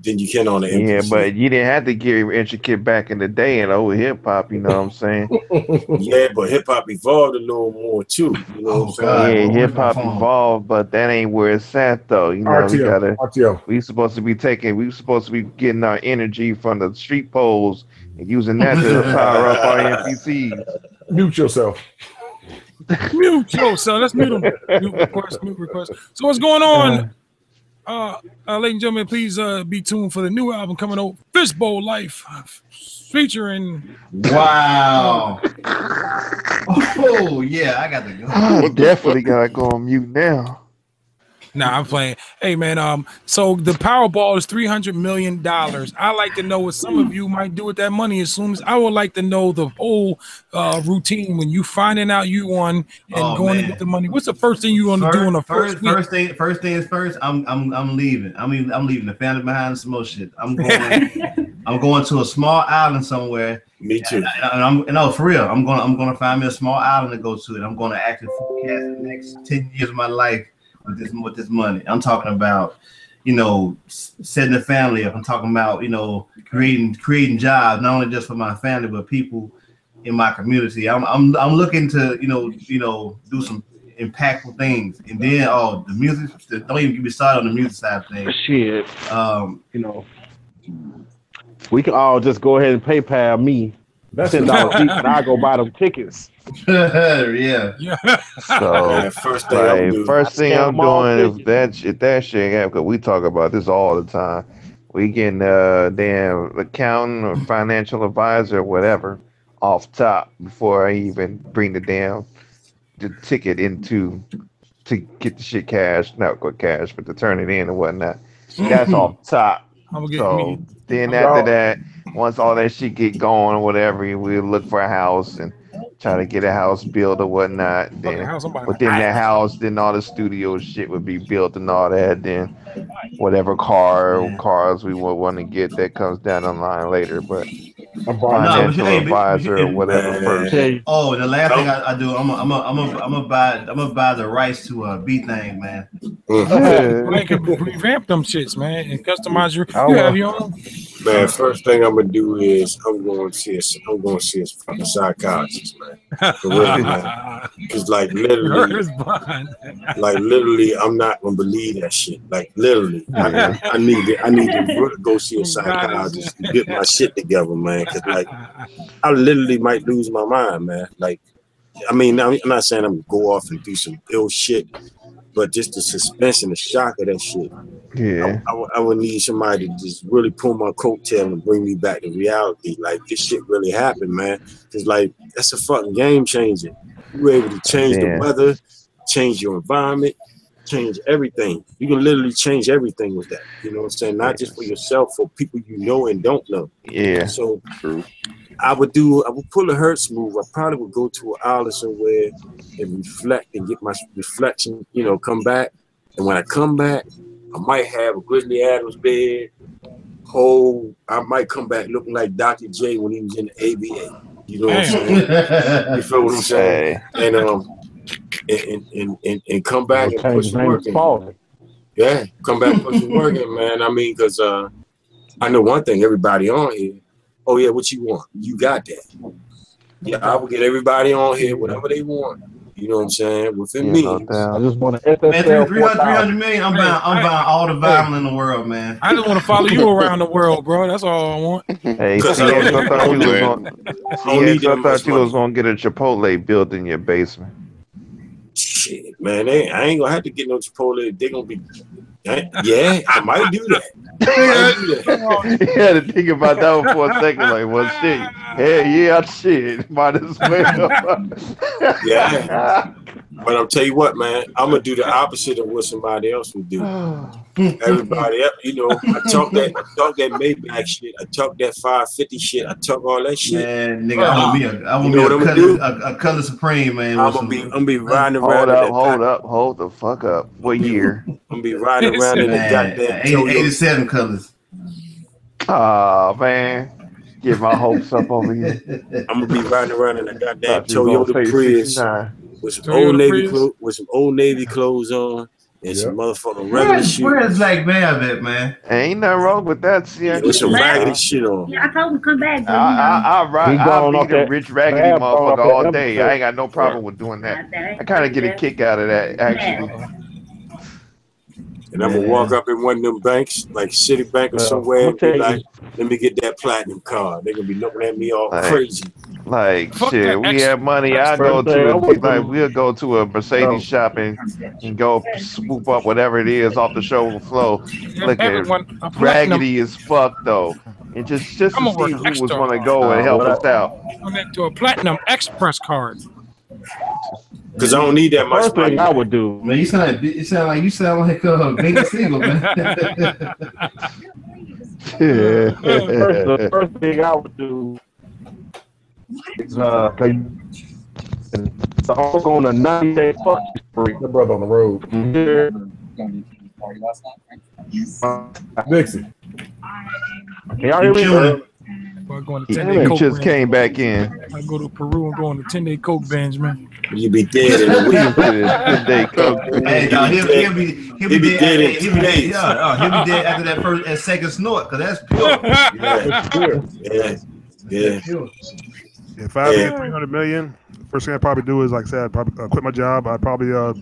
than you can on the MPC. Yeah, but you didn't have to get intricate back in the day in old hip hop. You know what I'm saying? Yeah, but hip hop evolved a little more too. You know what I'm saying? Yeah, hip hop evolved, but that ain't where it's at though. You know, we supposed to be getting our energy from the street poles and using that to power up our MPCs. Mute yourself. Mute yourself. Let's mute him. Mute request. So what's going on? Ladies and gentlemen, please be tuned for the new album coming out, Fishbowl Life, featuring. Wow. Oh yeah, I got to go. I definitely gotta go on mute now. Nah, I'm playing. Hey man, so the Powerball is $300 million. I like to know what some of you might do with that money. As soon as I would like to know the whole routine when you finding out you won and going to get the money. What's the first thing you want to do on the first week? First thing is first. I'm leaving. I'm leaving the family behind some more shit. I'm going to a small island somewhere. Me too. No, for real. I'm gonna find me a small island to go to, and I'm gonna actually forecast the next 10 years of my life with this money. I'm talking about, setting a family up. I'm talking about, creating jobs, not only just for my family, but people in my community. I'm looking to, do some impactful things. And then the music, don't even get me started on the music side of things. Shit. We can all just go ahead and PayPal me $10 each, and I go buy them tickets. Yeah. So first thing I'm doing if that shit happens, because we talk about this all the time. We getting damn accountant or financial advisor or whatever off top before I even bring the ticket to get the shit cashed, not quick cash, but to turn it in and whatnot. That's off top. So then after that, once all that shit get going or whatever, we'll look for a house and try to get a house built or whatnot. Then within that house, then all the studio shit would be built and all that. Then whatever cars we would want to get, that comes down the line later. But financial advisor or whatever first. Oh, the last thing I do, I'm gonna buy the rights to B-Thing, man. You can revamp them shits, man, and customize you have your own. Man, first thing I'm gonna do is I'm going to see a fucking psychiatrist, man. For real, man. Because literally, I'm not gonna believe that shit. Like literally, I need to go see a psychiatrist to get my shit together, man. Because I literally might lose my mind, man. I'm not saying I'm gonna go off and do some ill shit, but just the suspense and the shock of that shit. Yeah, I would need somebody to just really pull my coattail and bring me back to reality. Like this shit really happened, man. Cause that's a fucking game changer. You're able to change the weather, change your environment, change everything. You can literally change everything with that. You know what I'm saying? Not just for yourself, for people you know and don't know. Yeah. So I would pull a Hertz move. I probably would go to an island somewhere and reflect and get my reflection, come back. And when I come back, I might have a Grizzly Adams bed. I might come back looking like Dr. J when he was in the ABA. You know what I'm saying? You feel what I'm saying? And come back and put some work in. Yeah, come back and put some work in, man. I mean, because I know one thing, everybody on here, Oh yeah, what you want? You got that. Yeah, I will get everybody on here, whatever they want. You know what I'm saying? Within me. I just want to Man, SSL 300 million. I'm buying all the vinyl in the world, man. I just want to follow you around the world, bro. That's all I want. Hey, Because CX, I thought you was don't on. need CX, that I much thought you was money. gonna get a Chipotle built in your basement. Shit, man, I ain't gonna have to get no Chipotle. They gonna be, yeah, I might do that. You had to think about that one for a second. Like, well, shit. Hey, yeah, shit. Might as well. Yeah. But I'll tell you what, man, I'm gonna do the opposite of what somebody else would do. Everybody else, you know, I talk that Maybach shit, I talk that 550 shit, I talk all that shit. Man, nigga, I want me a color supreme, man. I'm gonna be riding around. Hold the fuck up. What year? I'm gonna be riding around in the goddamn 87 colors. Oh man, get my hopes up over here. I'm gonna be riding around in the goddamn Thought you was Toyota gonna say Prius 69. with some old Navy clothes on and some motherfucking regular shoes. Where's Black Bear at, man? Ain't nothing wrong with that. See, with some raggedy shit on. Yeah, I told him to come back. But, I'll be the rich raggedy motherfucker all day. I ain't got no problem Right. with doing that. I kind of get a kick out of that, actually. And I'm gonna walk up in one of them banks, like Citibank or somewhere, and be like, "Let me get that platinum card." They're gonna be looking at me all crazy. Like Fuck shit, that we have money. I go to we'll go to a Mercedes shop and go swoop up whatever it is off the show floor. Look at raggedy as fuck though, and just to see who was gonna go and help us out. To a platinum express card. Because I don't need that much First money. thing I would do, Man, you sound like Benny Siegel, man. the first thing I would do is so I'm on a 90-day fuck spree. The brother on the road. Dixie. Can y'all hear me? He just came back in. I go to Peru and go on the 10-day coke binge, man. You be dead in a week. 10-day coke. Hey, dog, he'll be dead in 2 days. He'll be dead after that second snort, because that's pure. Yeah. If I had 300 million, first thing I'd probably do is, like I said, I'd probably quit my job. I'd probably go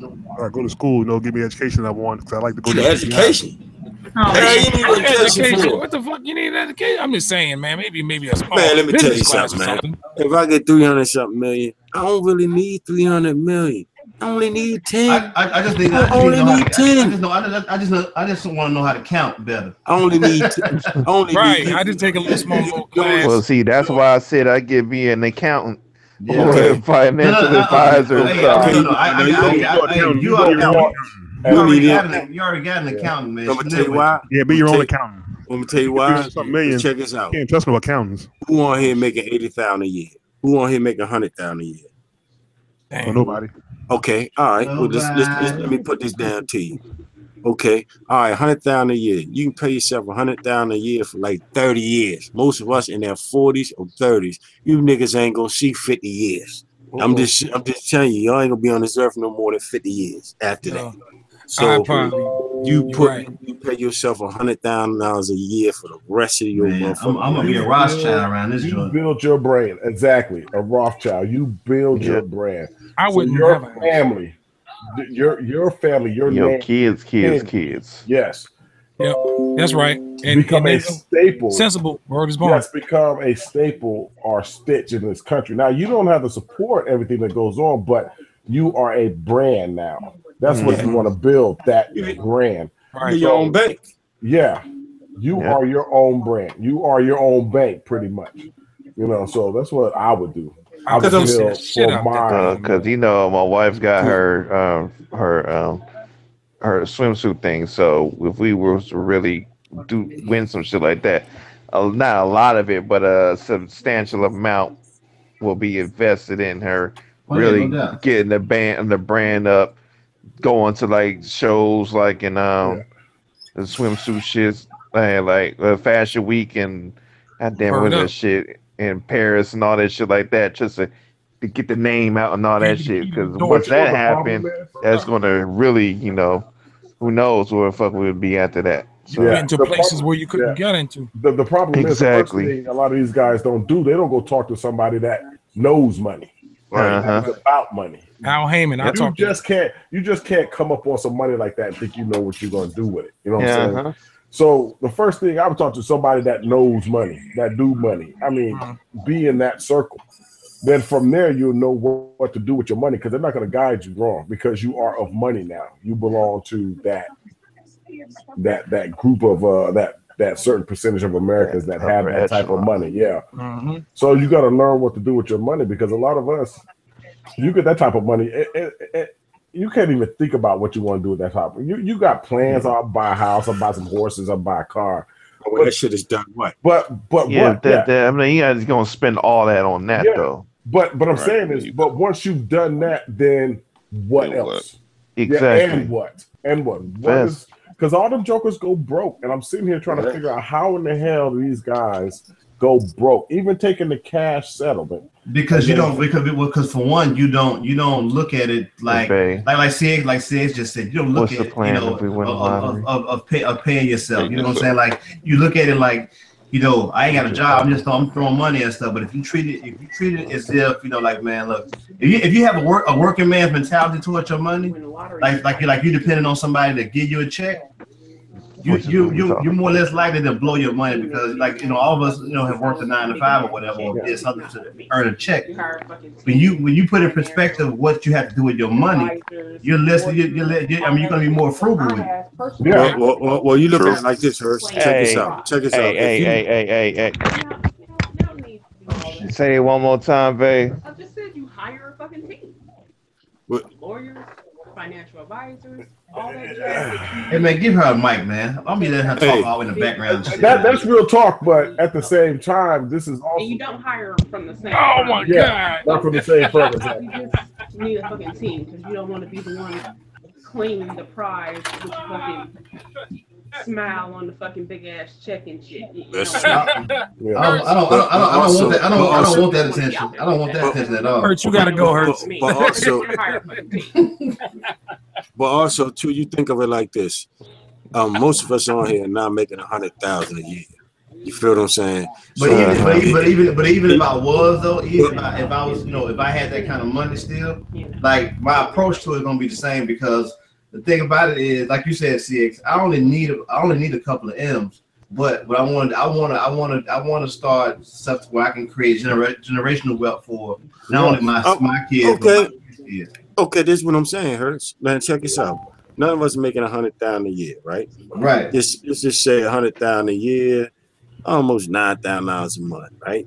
to school, give me the education I want, because I like to go to education. Education. What the fuck you need education? I'm just saying, man. Maybe a small Man, let me tell you business class something, or man. something. If I get 300-something million, I don't really need 300 million. I only need 10. I just need 10. I just want to know how to count better. I only need 10. I just take a little small class. Well, see, that's why I said I give me an accountant or a financial advisor. You already got an accountant, man. I'm gonna tell you why. Yeah, be your own accountant. I'm gonna tell you why. Million. Check this out. Can't trust no accountants. Who on here making 80,000 a year? Who on here making 100,000 a year? Oh, nobody. Okay, all right. Well, let me put this down to you. Okay, all right, 100,000 a year. You can pay yourself 100,000 a year for like 30 years. Most of us in their 40s or 30s. You niggas ain't gonna see 50 years. I'm just telling you, y'all ain't gonna be on this earth no more than 50 years after that. So you pay yourself $100,000 a year for the rest of your life. I'm gonna be a Rothschild around this joint. You build your brand, exactly. A Rothschild. You build your brand. I wouldn't your have family, your family, your name, kids. Yes. Yep, that's right. And become a staple. Sensible word is born. Yes, become a staple or stitch in this country. Now you don't have to support everything that goes on, but you are a brand now. That's what you want to build, that brand. Right. Your own bank. Yeah. You are your own brand. You are your own bank, pretty much. So that's what I would do. I would build for mine. Because my wife's got her swimsuit thing. So if we were to really win some shit like that, not a lot of it, but a substantial amount will be invested in her getting the brand up, going to like shows like in the swimsuit shits, like Fashion Week and goddamn that shit in Paris and all that shit like that, just to get the name out and all that shit. Because once that happens, that's gonna really, who knows where the fuck we would be after that. You get into places where you couldn't get into. The problem is the first thing a lot of these guys don't do. They don't go talk to somebody that knows money. Right, it's about money. Al Heyman, you just can't come up on some money like that and think you know what you're gonna do with it. You know what I'm saying? So the first thing I would talk to somebody that knows money, that do money. I mean, be in that circle. Then from there you'll know what to do with your money because they're not gonna guide you wrong because you are of money now. You belong to that group of that certain percentage of Americans that have that type of money. Yeah. So you got to learn what to do with your money because a lot of us, you get that type of money, you can't even think about what you want to do with that type. You got plans. I'll buy a house. I'll buy some horses. I'll buy a car. But that shit is done what? But I mean, you guys going to spend all that on that though. But I'm saying is, but once you've done that, then what else? Exactly. And what? What is? Because all them jokers go broke, and I'm sitting here trying to figure out how in the hell do these guys go broke, even taking the cash settlement. Because because for one, you don't look at it like Sid just said. You don't look at of paying yourself. You know what I'm saying? Like you look at it like, I ain't got a job. I'm throwing money and stuff. But if you treat it as if like, man, look, if you have a working man's mentality towards your money, like you depending on somebody to give you a check, you're more or less likely to blow your money because all of us have worked a 9 to 5 or whatever or did something to earn a check. When you put in perspective what you have to do with your money, you're gonna be more frugal with it. Yeah. Well, you look at it like this, Hurst. Check this out. Hey. Say it one more time, babe. I just said you hire a fucking team. Lawyers, financial advisors, all that jazz. Hey man, give her a mic, man. I'll be letting her talk all in the background. That's real talk, but at the same time, this is also. And you don't hire them from the same. Oh my God! Not from the same firm. You just need a fucking team because you don't want to be the one claiming the prize with fucking smile on the fucking big ass check and shit. I don't want that attention. I don't want that attention at all. Hurt, you gotta go, Hurt. But also too, you think of it like this. Most of us on here are not making 100,000 a year. You feel what I'm saying? But even if I was though, even if I was, if I had that kind of money still, like my approach to it is gonna be the same because the thing about it is, like you said, CX, I only need a couple of M's. But I want to start stuff where I can create generational wealth for not only my kids. Okay. Okay, this is what I'm saying, Hurts. Man, check this out. None of us are making 100,000 a year, right? Right. Let's just say 100,000 a year, almost $9,000 a month, right?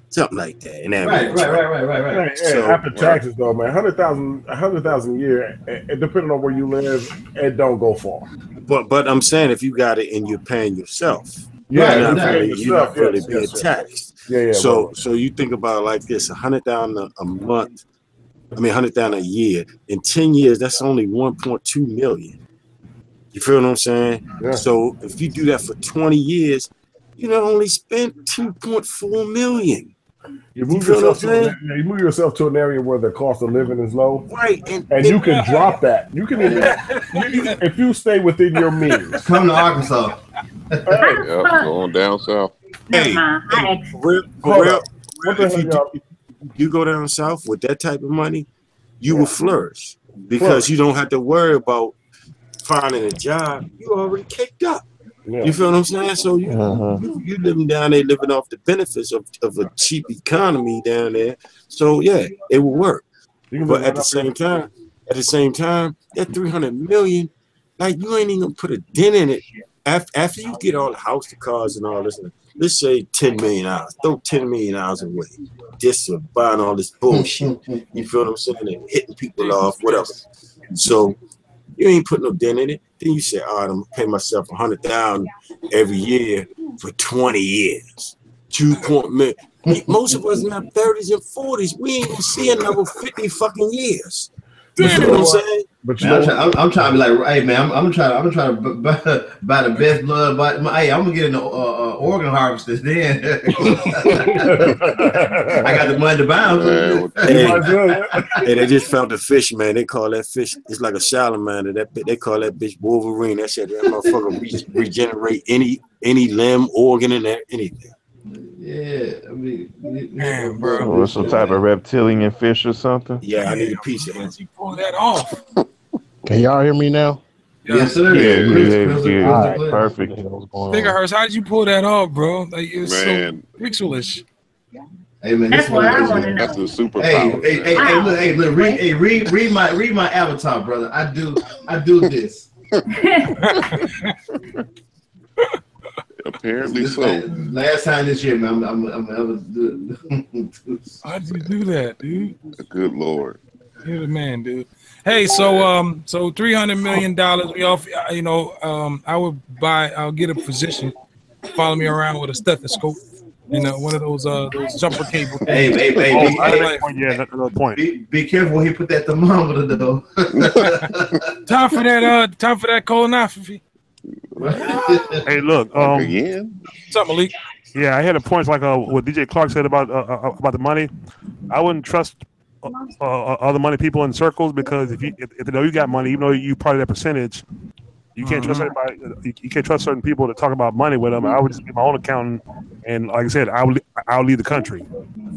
Something like that. And Right. So, after taxes, though, man, 100,000 a year, depending on where you live, it don't go far. But I'm saying if you got it and you're paying yourself, you're not really being taxed. Yeah. So you think about it like this: 100,000 a month. I mean, 100,000 a year. In 10 years, that's only 1.2 million. You feel what I'm saying? Yeah. So if you do that for 20 years, you not only spent 2.4 million. You move yourself to an area where the cost of living is low, right? And you can drop that. You can even, if you stay within your means. Come to Arkansas. Going down south. Hey, for real. If you go down south with that type of money, you will flourish because you don't have to worry about finding a job. You already kicked up. Yeah. You feel what I'm saying? So you living down there, living off the benefits of a cheap economy down there. So yeah, it will work. But at the same time, that 300 million, like you ain't even gonna put a dent in it. After you get all the house, the cars, and all this, let's say $10 million. Throw $10 million away just for buying all this bullshit. You feel what I'm saying? And hitting people off, whatever. So you ain't putting no dent in it. Then you say, all right, I'm gonna pay myself $100,000 every year for 20 years. 2 million. Most of us in our 30s and 40s, we ain't gonna see another 50 fucking years. You feel what I'm saying? But man, I'm trying to be like, hey man, I'm trying to buy the best blood. But hey, I'm gonna get an organ harvester then. I got the money to buy them. Hey, they just found the fish, man. They call that fish. It's like a salamander. They call that bitch Wolverine. That shit, that motherfucker regenerate any limb, organ, and anything. Yeah, I mean, man, bro. Or some type of reptilian fish or something. Yeah, I need a piece of that. You pull that off. Can y'all hear me now? Yes, sir. Yeah, perfect. Gigahertz, how did you pull that off, bro? Like it's so pixelish. Hey man, that's what I want to know. That's the superpower. Hey, look, read my avatar, brother. I do this. Apparently so. Last time this year, man, I'm ever do. How'd you do that, dude? Good Lord. You're the man, dude. Hey, so $300 million. We off. You know, I'll get a physician. Follow me around with a stethoscope. You know, one of those jumper cable things. Another point. Be careful when he put that thermometer though. Time for that colonoscopy. Hey, look. Again? What's up, Malik? Yeah, I had a point like what DJ Clark said about the money. I wouldn't trust other money people in circles because if they know you got money, even though you part of that percentage, you can't trust everybody. You can't trust certain people to talk about money with them. I would just be my own accountant, and like I said, I'll leave the country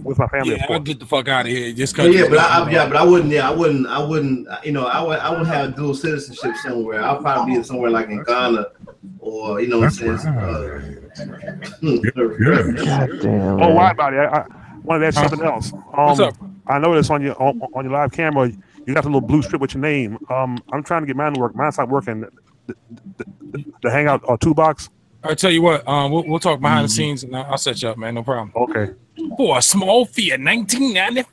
with my family. Yeah, I'll get the fuck out of here. Just but I wouldn't. I wouldn't. You know, I wouldn't have dual citizenship somewhere. I'll probably be somewhere like in Ghana, or you know what I'm saying. God damn. Oh, why about it? I wanted to ask something else. What's up? I noticed on your live camera, you got the little blue strip with your name. I'm trying to get mine to work. Mine's not working. The Hangout or Toolbox. I'll tell you what. We'll talk behind the scenes, and I'll set you up, man. No problem. Okay. For a small fee of $19.95.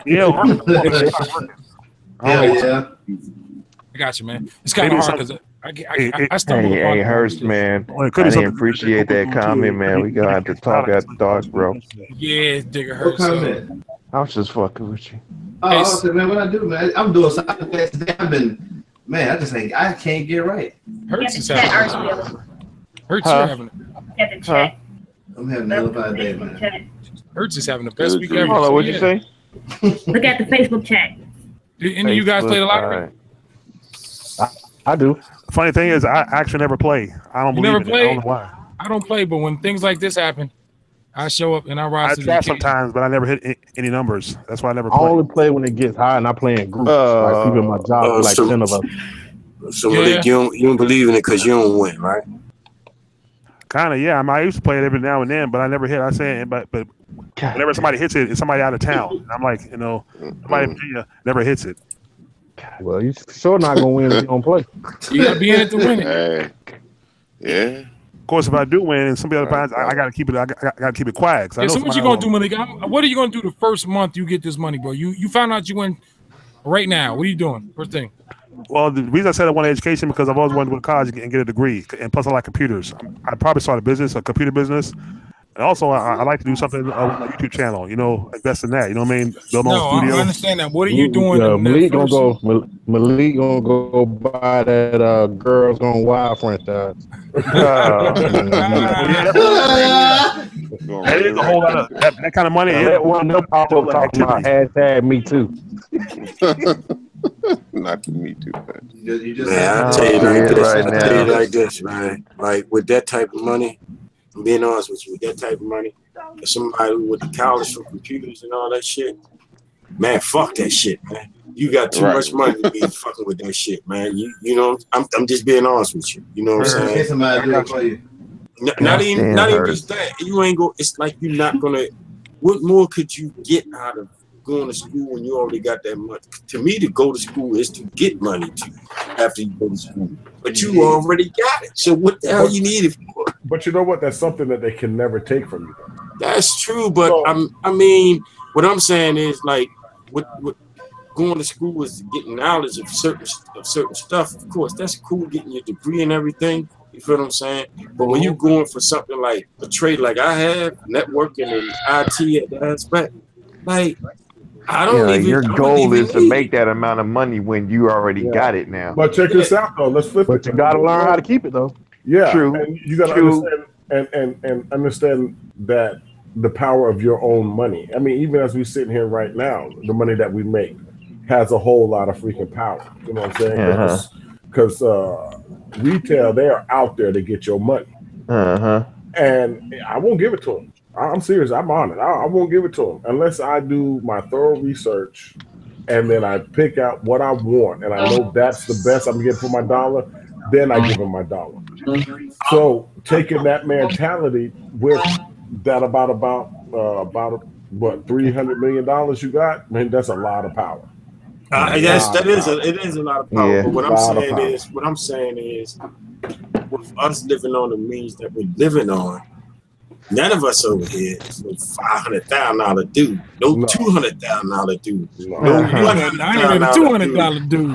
Yeah. Yeah. I got you, man. It's kind of hard because I stumbled upon Hey, Hurst, man. I didn't appreciate that comment, man. We gonna have to talk after dark, bro. Yeah, Digger Hurst. I was just fucking with you. Oh, man, what I do, man? I'm doing something today. I can't get right. Hurts is having. Hurts is having. I'm having a hell of a day, man. Hurts is having the best week ever. Hold on, what'd you say? Look at the Facebook chat. Did any of you guys play the lottery? I do. Funny thing is, I actually never play. I don't believe in it. I don't know why. I don't play, but when things like this happen, I show up and I rise to the try occasion. sometimes, but I never hit any numbers. That's why I never I play. only play when it gets high, and I play in groups. Like even my job, with like 10 of us. So Malik, you don't believe in it because you don't win, right? Kind of, yeah. I used to play it every now and then, but I never hit. I say, but whenever somebody hits it, it's somebody out of town. And I'm like, you know, somebody in Virginia never hits it. Well, you sure not gonna win if you don't play. You gotta be in it to win it. Yeah. Of course, if I do win, and somebody else finds, I gotta keep it. I gotta keep it quiet. Yeah, so what you gonna do, Malik? What are you gonna do the first month you get this money, bro? You found out you win right now. What are you doing? First thing. Well, the reason I said I want education because I've always wanted to go to college and get a degree, and plus I like computers. I'd probably start a computer business, and also I like to do something with my YouTube channel. You know, invest in that. You know what I mean? Build my own studio. I understand that. What are you doing? Malik gonna go buy that Girls Gone Wild franchise. That is a whole lot of that kind of money. That one up talking about hashtag me too. Not to me too, man. You just Man, I'll tell you like this. I'll tell you like this, man. Like with that type of money, I'm being honest with you, with that type of money, somebody who went to college for computers and all that shit, man, fuck that shit, man. You got too much money to be fucking with that shit, man. You know, I'm just being honest with you. You know what I'm saying? Somebody do it for you. Not even just that. You ain't go. It's like you're not gonna. What more could you get out of going to school when you already got that money? To me, to go to school is to get money to after you go to school. But you already got it. So what the hell you need it for? But you know what? That's something that they can never take from you. That's true. But I mean, what I'm saying is like, what going to school is getting knowledge of certain stuff. Of course, that's cool, getting your degree and everything. You feel what I'm saying? But when you're going for something like a trade like I have, networking and IT at that aspect, like I don't even. Your goal is to make that amount of money when you already got it now. But check this out though. Let's flip it. But you gotta learn how to keep it though. Yeah, True. and you gotta understand and understand that the power of your own money. I mean, even as we sit here right now, the money that we make has a whole lot of freaking power. You know what I'm saying? Because retail, they are out there to get your money. And I won't give it to them. I'm serious. I'm on it. I won't give it to them unless I do my thorough research and then I pick out what I want and I know that's the best I'm getting for my dollar. Then I give them my dollar. So taking that mentality with that about what $300 million you got, man, that's a lot of power. Yes, it is a lot of power. Yeah. But what I'm saying is, with us living on the means that we're living on, none of us over here is no $500,000 dude, no $200,000 dude, no $200 dude.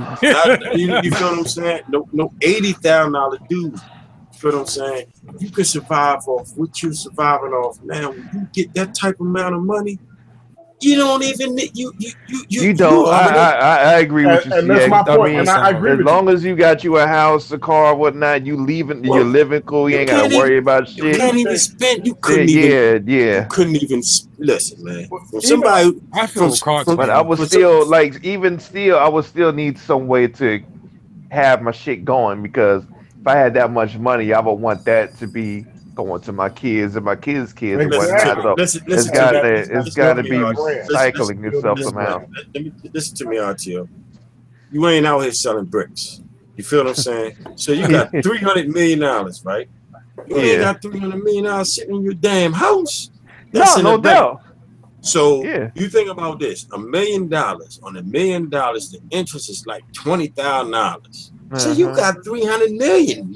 You feel what I'm saying? No $80,000 dude. You feel what I'm saying? You can survive off what you're surviving off now. When you get that type of amount of money, you don't even you don't. I agree with you. And that's my point. And I agree with you. As long as you got you a house, a car, whatnot, you're living cool. You ain't got to worry about shit. You can't even spend. You couldn't even. You couldn't even listen, man. From somebody, I feel but I was still like, even still, I would still need some way to have my shit going because if I had that much money, I would want that to be going to my kids and my kids' kids and whatnot. So it's got to be recycling itself somehow. Listen to me, RTO. You ain't out here selling bricks. You feel what I'm saying? So you got $300 million, right? You ain't got $300 million sitting in your damn house. That's no doubt. So you think about this: $1 million. On $1 million, the interest is like $20,000. So you got $300 million.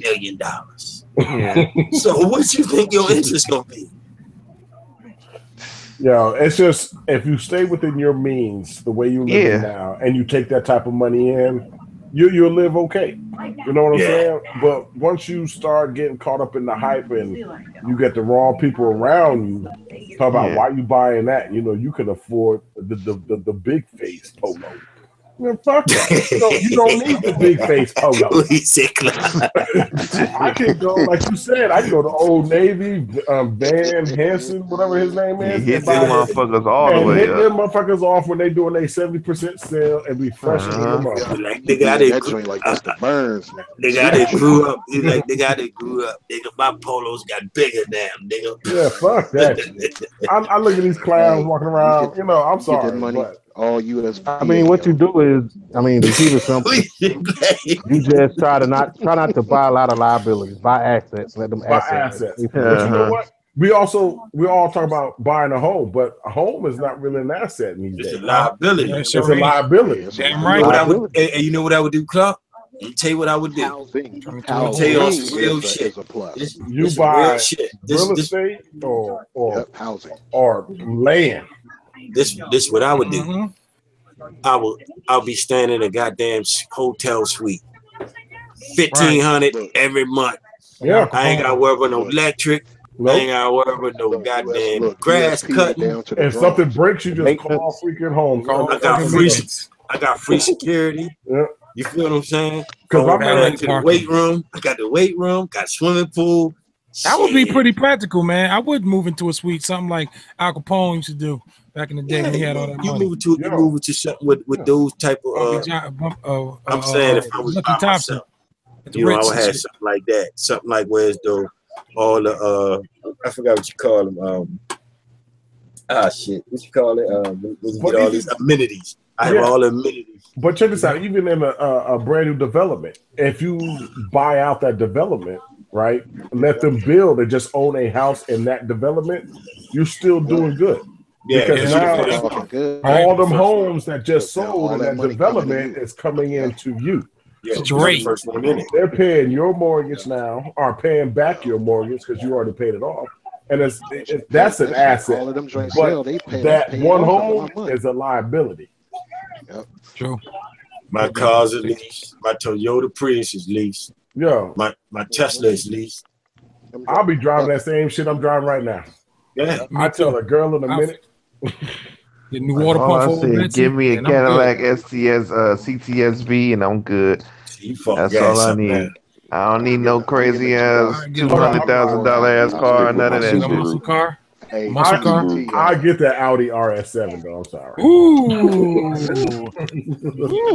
Yeah. So what you think your interest gonna be? Yeah, it's just if you stay within your means, the way you live now, and you take that type of money in, you'll live okay. You know what I'm saying? But once you start getting caught up in the hype and you get the wrong people around you, talk about why you buying that. You know, you can afford the big face polo. Man, fuck that. You don't need the big face polo. I can go, like you said, I can go to Old Navy, Van Hansen, whatever his name is. Hit them motherfuckers all the way up. Hit them motherfuckers off when they doing their 70% sale and be freshening them up. Like they got it like Mr. Burns. They got it grew up. Like they got it grew up. Nigga, my polos got bigger now, nigga. Yeah, fuck that shit. I look at these clowns walking around. You know, I'm sorry, but all U.S. I mean, what you do is, I mean, to keep it simple, you just try not to buy a lot of liabilities, buy assets, let them assets. But you know what? We all talk about buying a home, but a home is not really an asset these days. It's a liability. It's a liability. Damn right. And you know what I would do, Clark? Let me tell you what I would do. I'm tell you on some real shit. You buy real estate or housing or land. This what I would do. I'll be staying in a goddamn hotel suite. $1,500 every month. Yeah. I ain't gotta worry about no electric. I ain't gotta worry about no goddamn grass cutting. If something breaks, you just call freaking home. I got free security. Yeah. You feel what I'm saying? Because I got the weight room. I got the weight room. Got swimming pool. That would be pretty practical, man. I would move into a suite, something like Al Capone used to do back in the day when he had all that money. You move into something with those type of. I'm saying if I was by myself, you know, I would have something like that. Something like where's all the I forgot what you call them. Shit, what you call it? When you get all these amenities. I have all the amenities. But check this out. Even in a brand new development, if you buy out that development, right, let them build and just own a house in that development, you're still doing good. Yeah, because now all them homes that just sold in that development is coming into you. Yeah, great. First one in it. They're paying your mortgage now, or paying back your mortgage because you already paid it off. And that's an asset. All of them joints but that one home is a liability. Yep. True. My car's is leased. My Toyota Prius is leased. Yeah. My Tesla is leased. I'll be driving that same shit I'm driving right now. Yeah. I tell a girl in a minute. Get new water All pump I for old said, Betsy, give me a and I'm good. Cadillac STS CTSV, and I'm good. That's all I need. I don't need no crazy ass $200,000 ass car. None of that Get a shit. muscle car. Hey, Muscle car. I get the Audi RS7 though. I'm sorry. Ooh.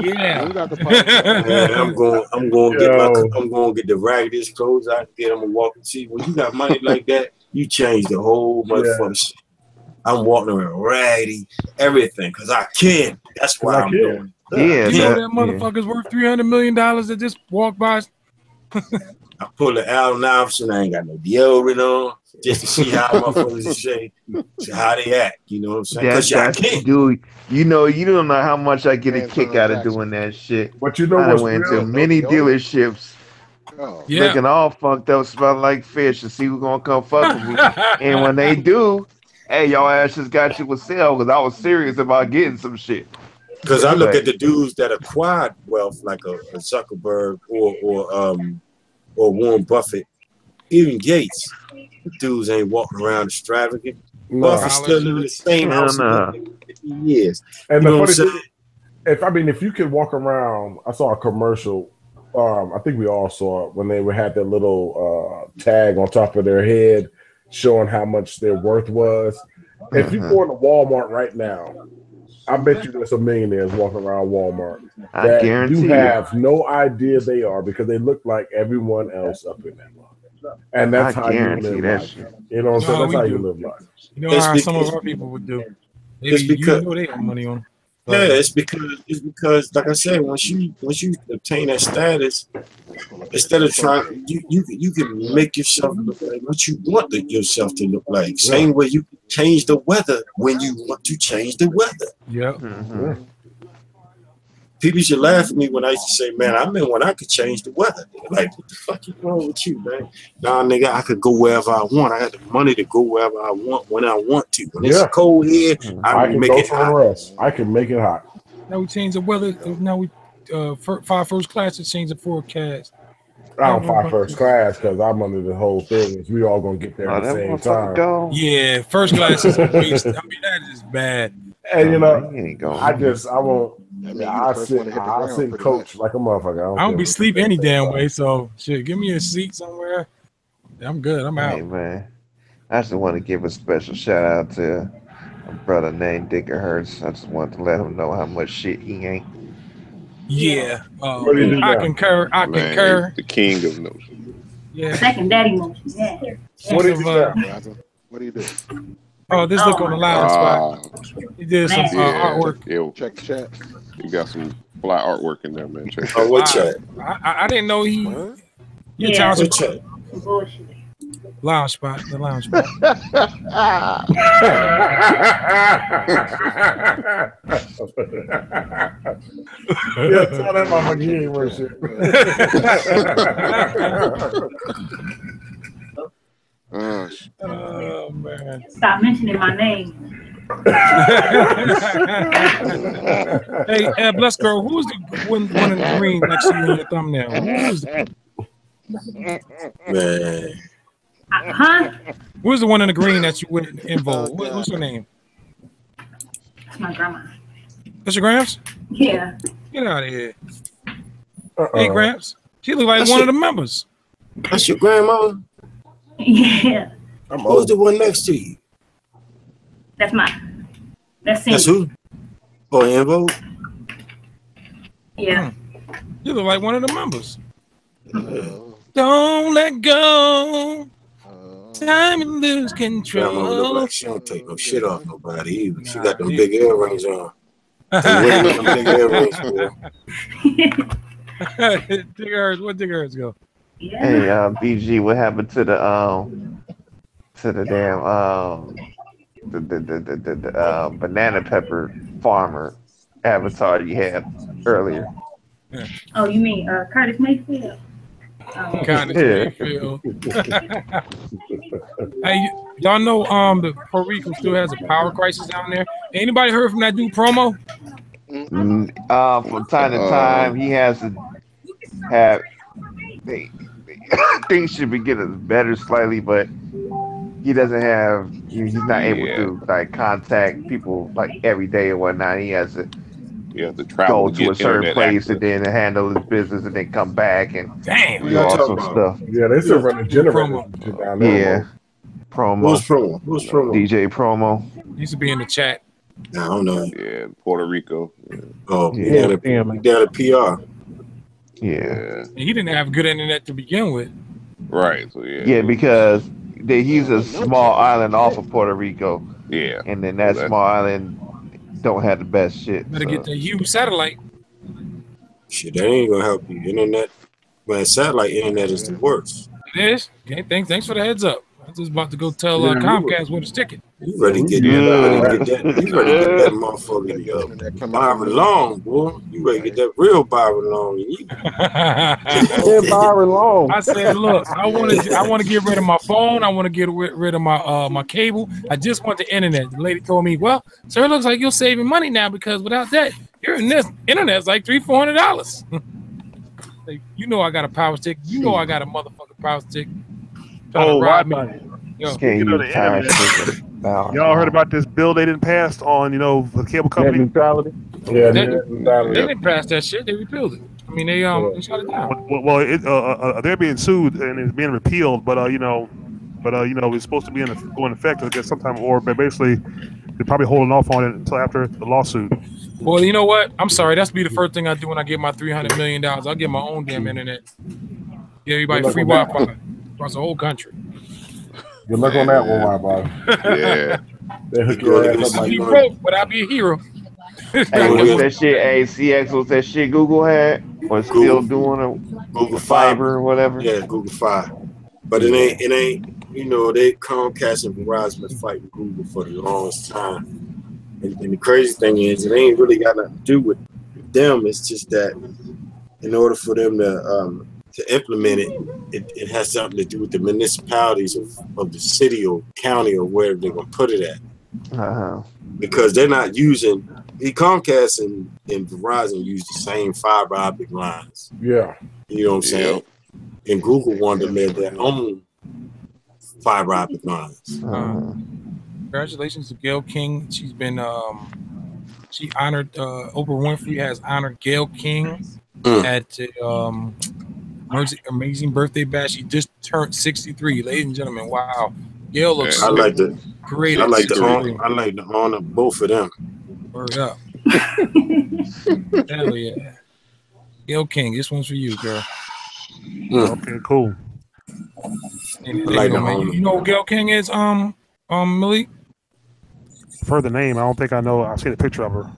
Yeah. Man, I'm going to get the raggedest clothes I can get. I'm gonna walk and see. When you got money like that, you change the whole motherfucking shit. I'm walking around raggedy, everything, because I can. That's why I'm doing it. Yeah, you know that motherfucker's worth $300 million that just walked by. I pull the Allen Iverson. I ain't got no deodorant on, just to see how motherfuckers say how they act. You know what I'm saying? Because I can't. Dude, you don't know how much I get a kick out of doing that shit. But you know I what's went real? to many dealerships looking all fucked up, smelling like fish, to see who's gonna come fuck with me. And when they do, hey, y'all ass just got you a sale because I was serious about getting some shit. Because I look at the dudes that acquired wealth, like a Zuckerberg or Warren Buffett, even Gates. Dudes ain't walking around extravagant. No. Buffett's still living in the same house for 50 years. And you the know funny thing, if you could walk around, I saw a commercial. I think we all saw it when they had that little tag on top of their head showing how much their worth was. If you go into Walmart right now, I bet you there's some millionaires walking around Walmart that guarantee you have no idea they are because they look like everyone else up in that line. And that's how you live life. You know what I'm saying? That's how you live life. You know how some of our people would do. You know they have money on. Yeah, it's because like I said, once you obtain that status, instead of trying, you can make yourself look like what you want yourself to look like. Same way you can change the weather when you want to change the weather. Yeah. People should laugh at me when I used to say, "Man, I mean when I could change the weather." They're like, what the fuck is wrong with you, man? Nah, nigga, I could go wherever I want. I got the money to go wherever I want when I want to. When it's cold here, I can make it hot. I can make it hot. Now we change the weather. Now we fly first class to change the forecast. I don't fly first class because I'm under the whole thing. Is we all gonna get there at the same time. Yeah, first class is a waste. I mean, that is bad. And you know, I won't. I sit coach like a motherfucker. I don't be sleep any damn way. So shit, give me a seat somewhere. I'm good. I'm out. Hey man, I just want to give a special shout out to a brother named Dicker Hertz. I just wanted to let him know how much shit he ain't. Yeah, I concur. I concur. The king of notion. Yeah. Second daddy motion. Yeah. What did you do? What do you do? Oh, this look on the live spot. He did some artwork. Yeah. Check chat. You got some fly artwork in there, man. Check Oh, what chat? I didn't know he. Yeah. What chat? Bullshit. Lounge spot. The lounge spot. Yeah, tell that motherfucker he ain't worth shit. Oh man! Stop mentioning my name. Hey, bless girl, who's the one in the green next to you in the thumbnail? Who's the... Man. Huh? Who's the one in the green that you went in vote? What's her name? That's my grandma. That's your Gramps? Yeah. Get out of here. Hey, Gramps. She look like one of the members. That's your grandma? Yeah. Who's the one next to you? That's That's who? Oh, Invo? Yeah. You look like one of the members. Don't let go. Time and lose control. Grandma look like she don't take no shit off nobody either. She got them big earrings on. Them big earrings, boy. Where Digger Hertz go? Yeah. Hey, BG, what happened to the damn the banana pepper farmer avatar you had earlier? Oh, you mean Curtis Mayfield? Mayfield. Hey, y'all know the Puerto Rico still has a power crisis down there. Anybody heard from that dude Promo? From time to time, he has to have. Things should be getting better slightly, but he doesn't have. He's not able to like contact people like every day or whatnot. He has to. You have to travel go to a certain place and then handle his business and then come back and do awesome stuff. Yeah, they still running generators down there. Yeah. Promo. Who's promo? Who's promo? DJ Promo. He used to be in the chat. I don't know. Yeah, Puerto Rico. Yeah. Oh, yeah. He got a PR. Yeah. And he didn't have good internet to begin with. Right. So yeah. Yeah, because he's a small island off of Puerto Rico. Yeah. And then that small island don't have the best shit. Better get that huge satellite. Shit, that ain't gonna help you. Internet, man, satellite internet is the worst. It is. Okay, thanks for the heads up. I was just about to go tell Comcast where to stick it. You ready to get that? You ready to get that motherfucker Byron Long, boy. You ready to get that real Byron Long? Byron Long. I said, look, I want to get rid of my phone. I want to get rid of my cable. I just want the internet. The lady told me, well, sir, it looks like you're saving money now because without that, your internet's like $300-400. Like, you know I got a power stick. You know I got a motherfucking power stick. Oh, Wi-Fi. Speaking of the internet, y'all heard about this bill they didn't pass on, the cable company? Net neutrality? Yeah, they didn't pass that shit. They repealed it. I mean, they shut it down. Well, they're being sued and it's being repealed, but it's supposed to be go in effect, I guess, sometime, but basically they're probably holding off on it until after the lawsuit. Well, you know what? I'm sorry. That's be the first thing I do when I get my $300 million. I'll get my own damn internet. Give everybody free Wi-Fi across the whole country. Good luck on that one, Wi-Fi. Yeah. They hook your ass up Be broke, but I'll be a hero. Hey, what's that shit? Hey, CX, what's that shit Google had? Or still doing a Google Fiber or whatever? Yeah, Google Fiber. But it ain't. They Comcast and Verizon been fighting Google for the longest time. And the crazy thing is, it ain't really got nothing to do with them. It's just that in order for them to implement it has something to do with the municipalities of the city or county or wherever they're gonna put it at. Because they're not using Comcast and Verizon use the same fiber optic lines. Yeah. You know what I'm saying? And Google wanted to make their own fiber optic lines. Congratulations to Gayle King. She's been she honored Oprah Winfrey has honored Gayle King at the amazing birthday bash. She just turned 63, ladies and gentlemen. Wow. Gayle looks great. I like to honor both of them. Word up. Hell yeah. Gayle King, this one's for you, girl. Okay, cool. You know who Gayle King is, Malik? For the name, I don't think I know. I've seen a picture of her.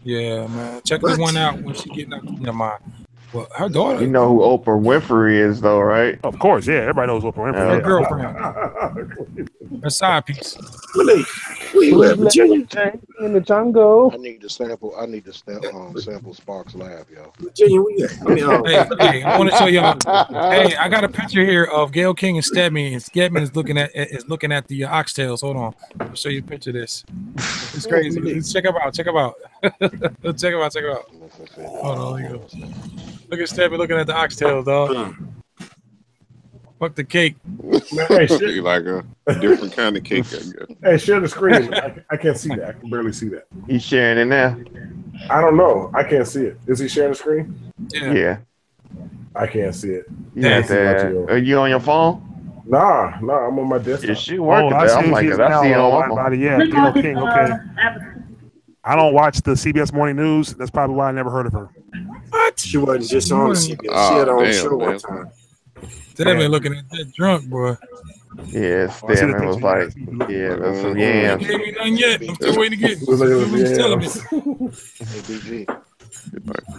Yeah, man. Check this one out when she getting out. Never mind. Well, her daughter. You know who Oprah Winfrey is, though, right? Of course, yeah. Everybody knows Oprah Winfrey. Her girlfriend. Her side piece. Where you at, Virginia? In the jungle. I need to sample Sparks Lab, yo. Virginia, where you at? Hey, I want to show y'all. Hey, I got a picture here of Gayle King and Stedman, and Stedman is looking at the oxtails. Hold on, I'll show you a picture of this. It's crazy. Check them out. Check them out. Check them out. Hold on, here you go. Look at Stedman looking at the oxtails, dog. Fuck the cake. You like a different kind of cake, I guess. Hey, share the screen. I can't see that. I can barely see that. He's sharing it now. I don't know. I can't see it. Is he sharing the screen? Yeah. I can't see it. Are you on your phone? Nah, I'm on my desktop. Is she working? I'm like, I see it on my phone. Yeah, Gayle King, okay. I don't watch the CBS Morning News. That's probably why I never heard of her. What? She wasn't just on CBS. She had on show one time. Stedman looking at that drunk, boy. Yeah, Stedman was like, that's some yams. He gave me none yet. I'm still waiting to get.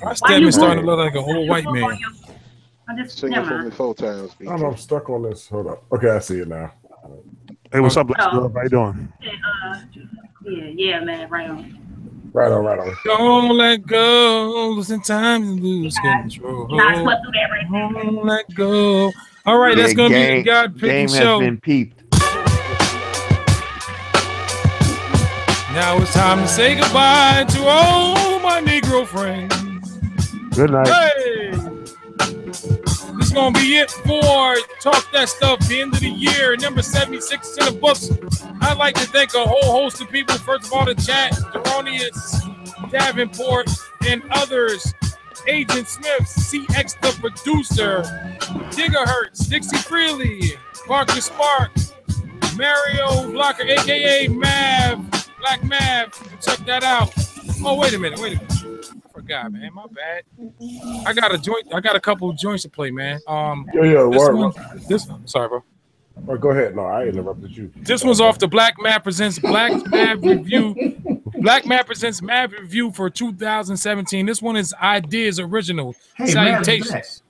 My Stedman starting to look like an old white man. Sing it for me 4 times. I'm stuck on this. Hold up. Okay, I see it now. Hey, what's up, Black Girl? How you doing? Yeah, man, right on. Right on. Don't let go. Sometimes lose control. Nah, sweat through that right there. Don't let go. All right, that's gonna be the God picking show. Game has been peeped. Now it's time to say goodbye to all my Negro friends. Good night. Hey, this That's going to be it for Talk That Stuff, the end of the year, number 76 in the books. I'd like to thank a whole host of people. First of all, the chat, Deronius, Davenport, and others. Agent Smith, CX the producer, Gigahertz, Dixie Freely, Parker Spark, Mario Blocker, aka Mav, Black Mav. Check that out. Oh, wait a minute. I forgot, man. My bad. I got a couple of joints to play, man. Sorry, bro. Or go ahead. No, I interrupted you. This one's off the Black Mav Presents Black Mav Review. Black Mav Presents Mav Review for 2017. This one is Ideas Original. Hey, salutations.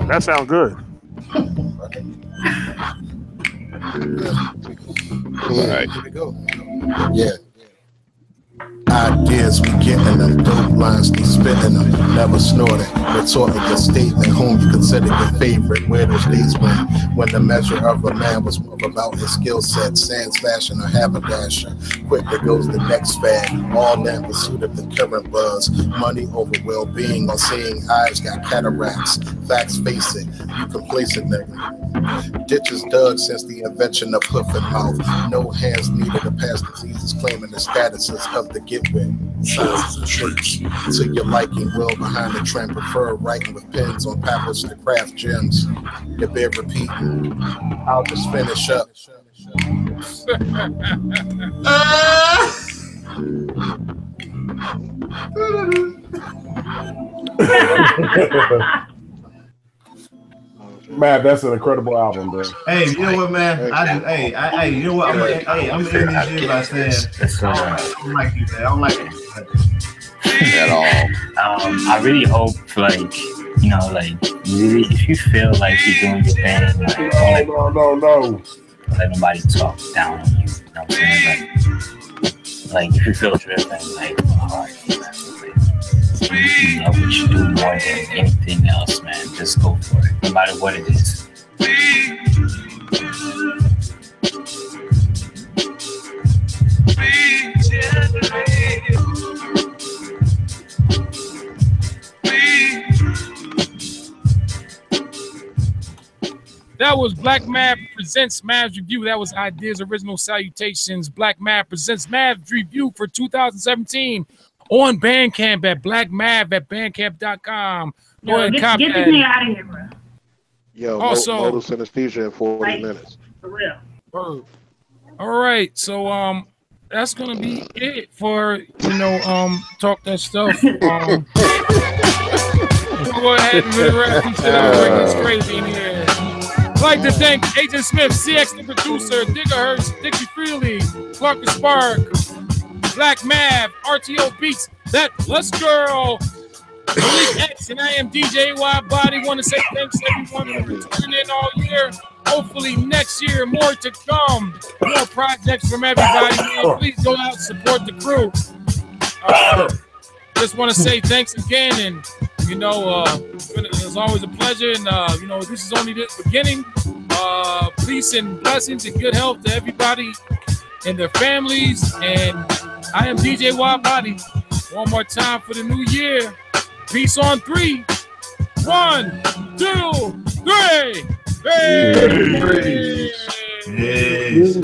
That sounds good. All right. Here we go. Yeah. Ideas we getting them, dope lines we spitting them, never snorting, retorting your statement, whom you consider your favorite, where those days when the measure of a man was more about his skill set, sans fashion or haberdasher, quicker goes the next fad, all in pursuit of the current buzz, money over well-being, on seeing eyes got cataracts, facts face it, you complacent nigga. Ditches dug since the invention of hoof and mouth, no hands needed to pass diseases claiming the statuses of the get with, signs and traits to your liking, well behind the trend, prefer writing with pens on papers to craft gems, you bear repeating, I'll just finish up. Man, that's an incredible album, bro. Hey, you know what, man? You know what? I'm gonna end this year by saying I don't like you, man. I don't like it at all. I really hope, like, you know, like, really, if you feel like you're doing your thing, like, no. Let nobody talk down on you. You know what I'm saying? Like if you feel driven, like, you love what you do more than anything else, man. Just go for it, no matter what it is. That was Black Mav Presents Mav's Review. That was Ideas Original Salutations. Black Mav Presents Mav's Review for 2017 on Bandcamp at blackmav@bandcamp.com. Go ahead and get this nigga out of here, bro. Yo, also, modal synesthesia in 40 minutes. For real. All right, so that's gonna be it for Talk That Stuff. Go ahead and really wrap this shit up. It's crazy in here. I'd like to thank Agent Smith, CX the producer, Gigahertz, Dixie Freely, Clark Spark, Black Mav, RTO Beats, That Plus Girl, Elite X, and I am DJ WIDEBODY. Want to say thanks to everyone for tuning in all year. Hopefully next year, more to come. More projects from everybody. Please go out and support the crew. Just want to say thanks again, and it's always a pleasure. And this is only the beginning. Peace and blessings and good health to everybody and their families. And I am DJ WIDEBODY. One more time for the new year. Peace on 3. 1, 2, 3. Hey. Yes.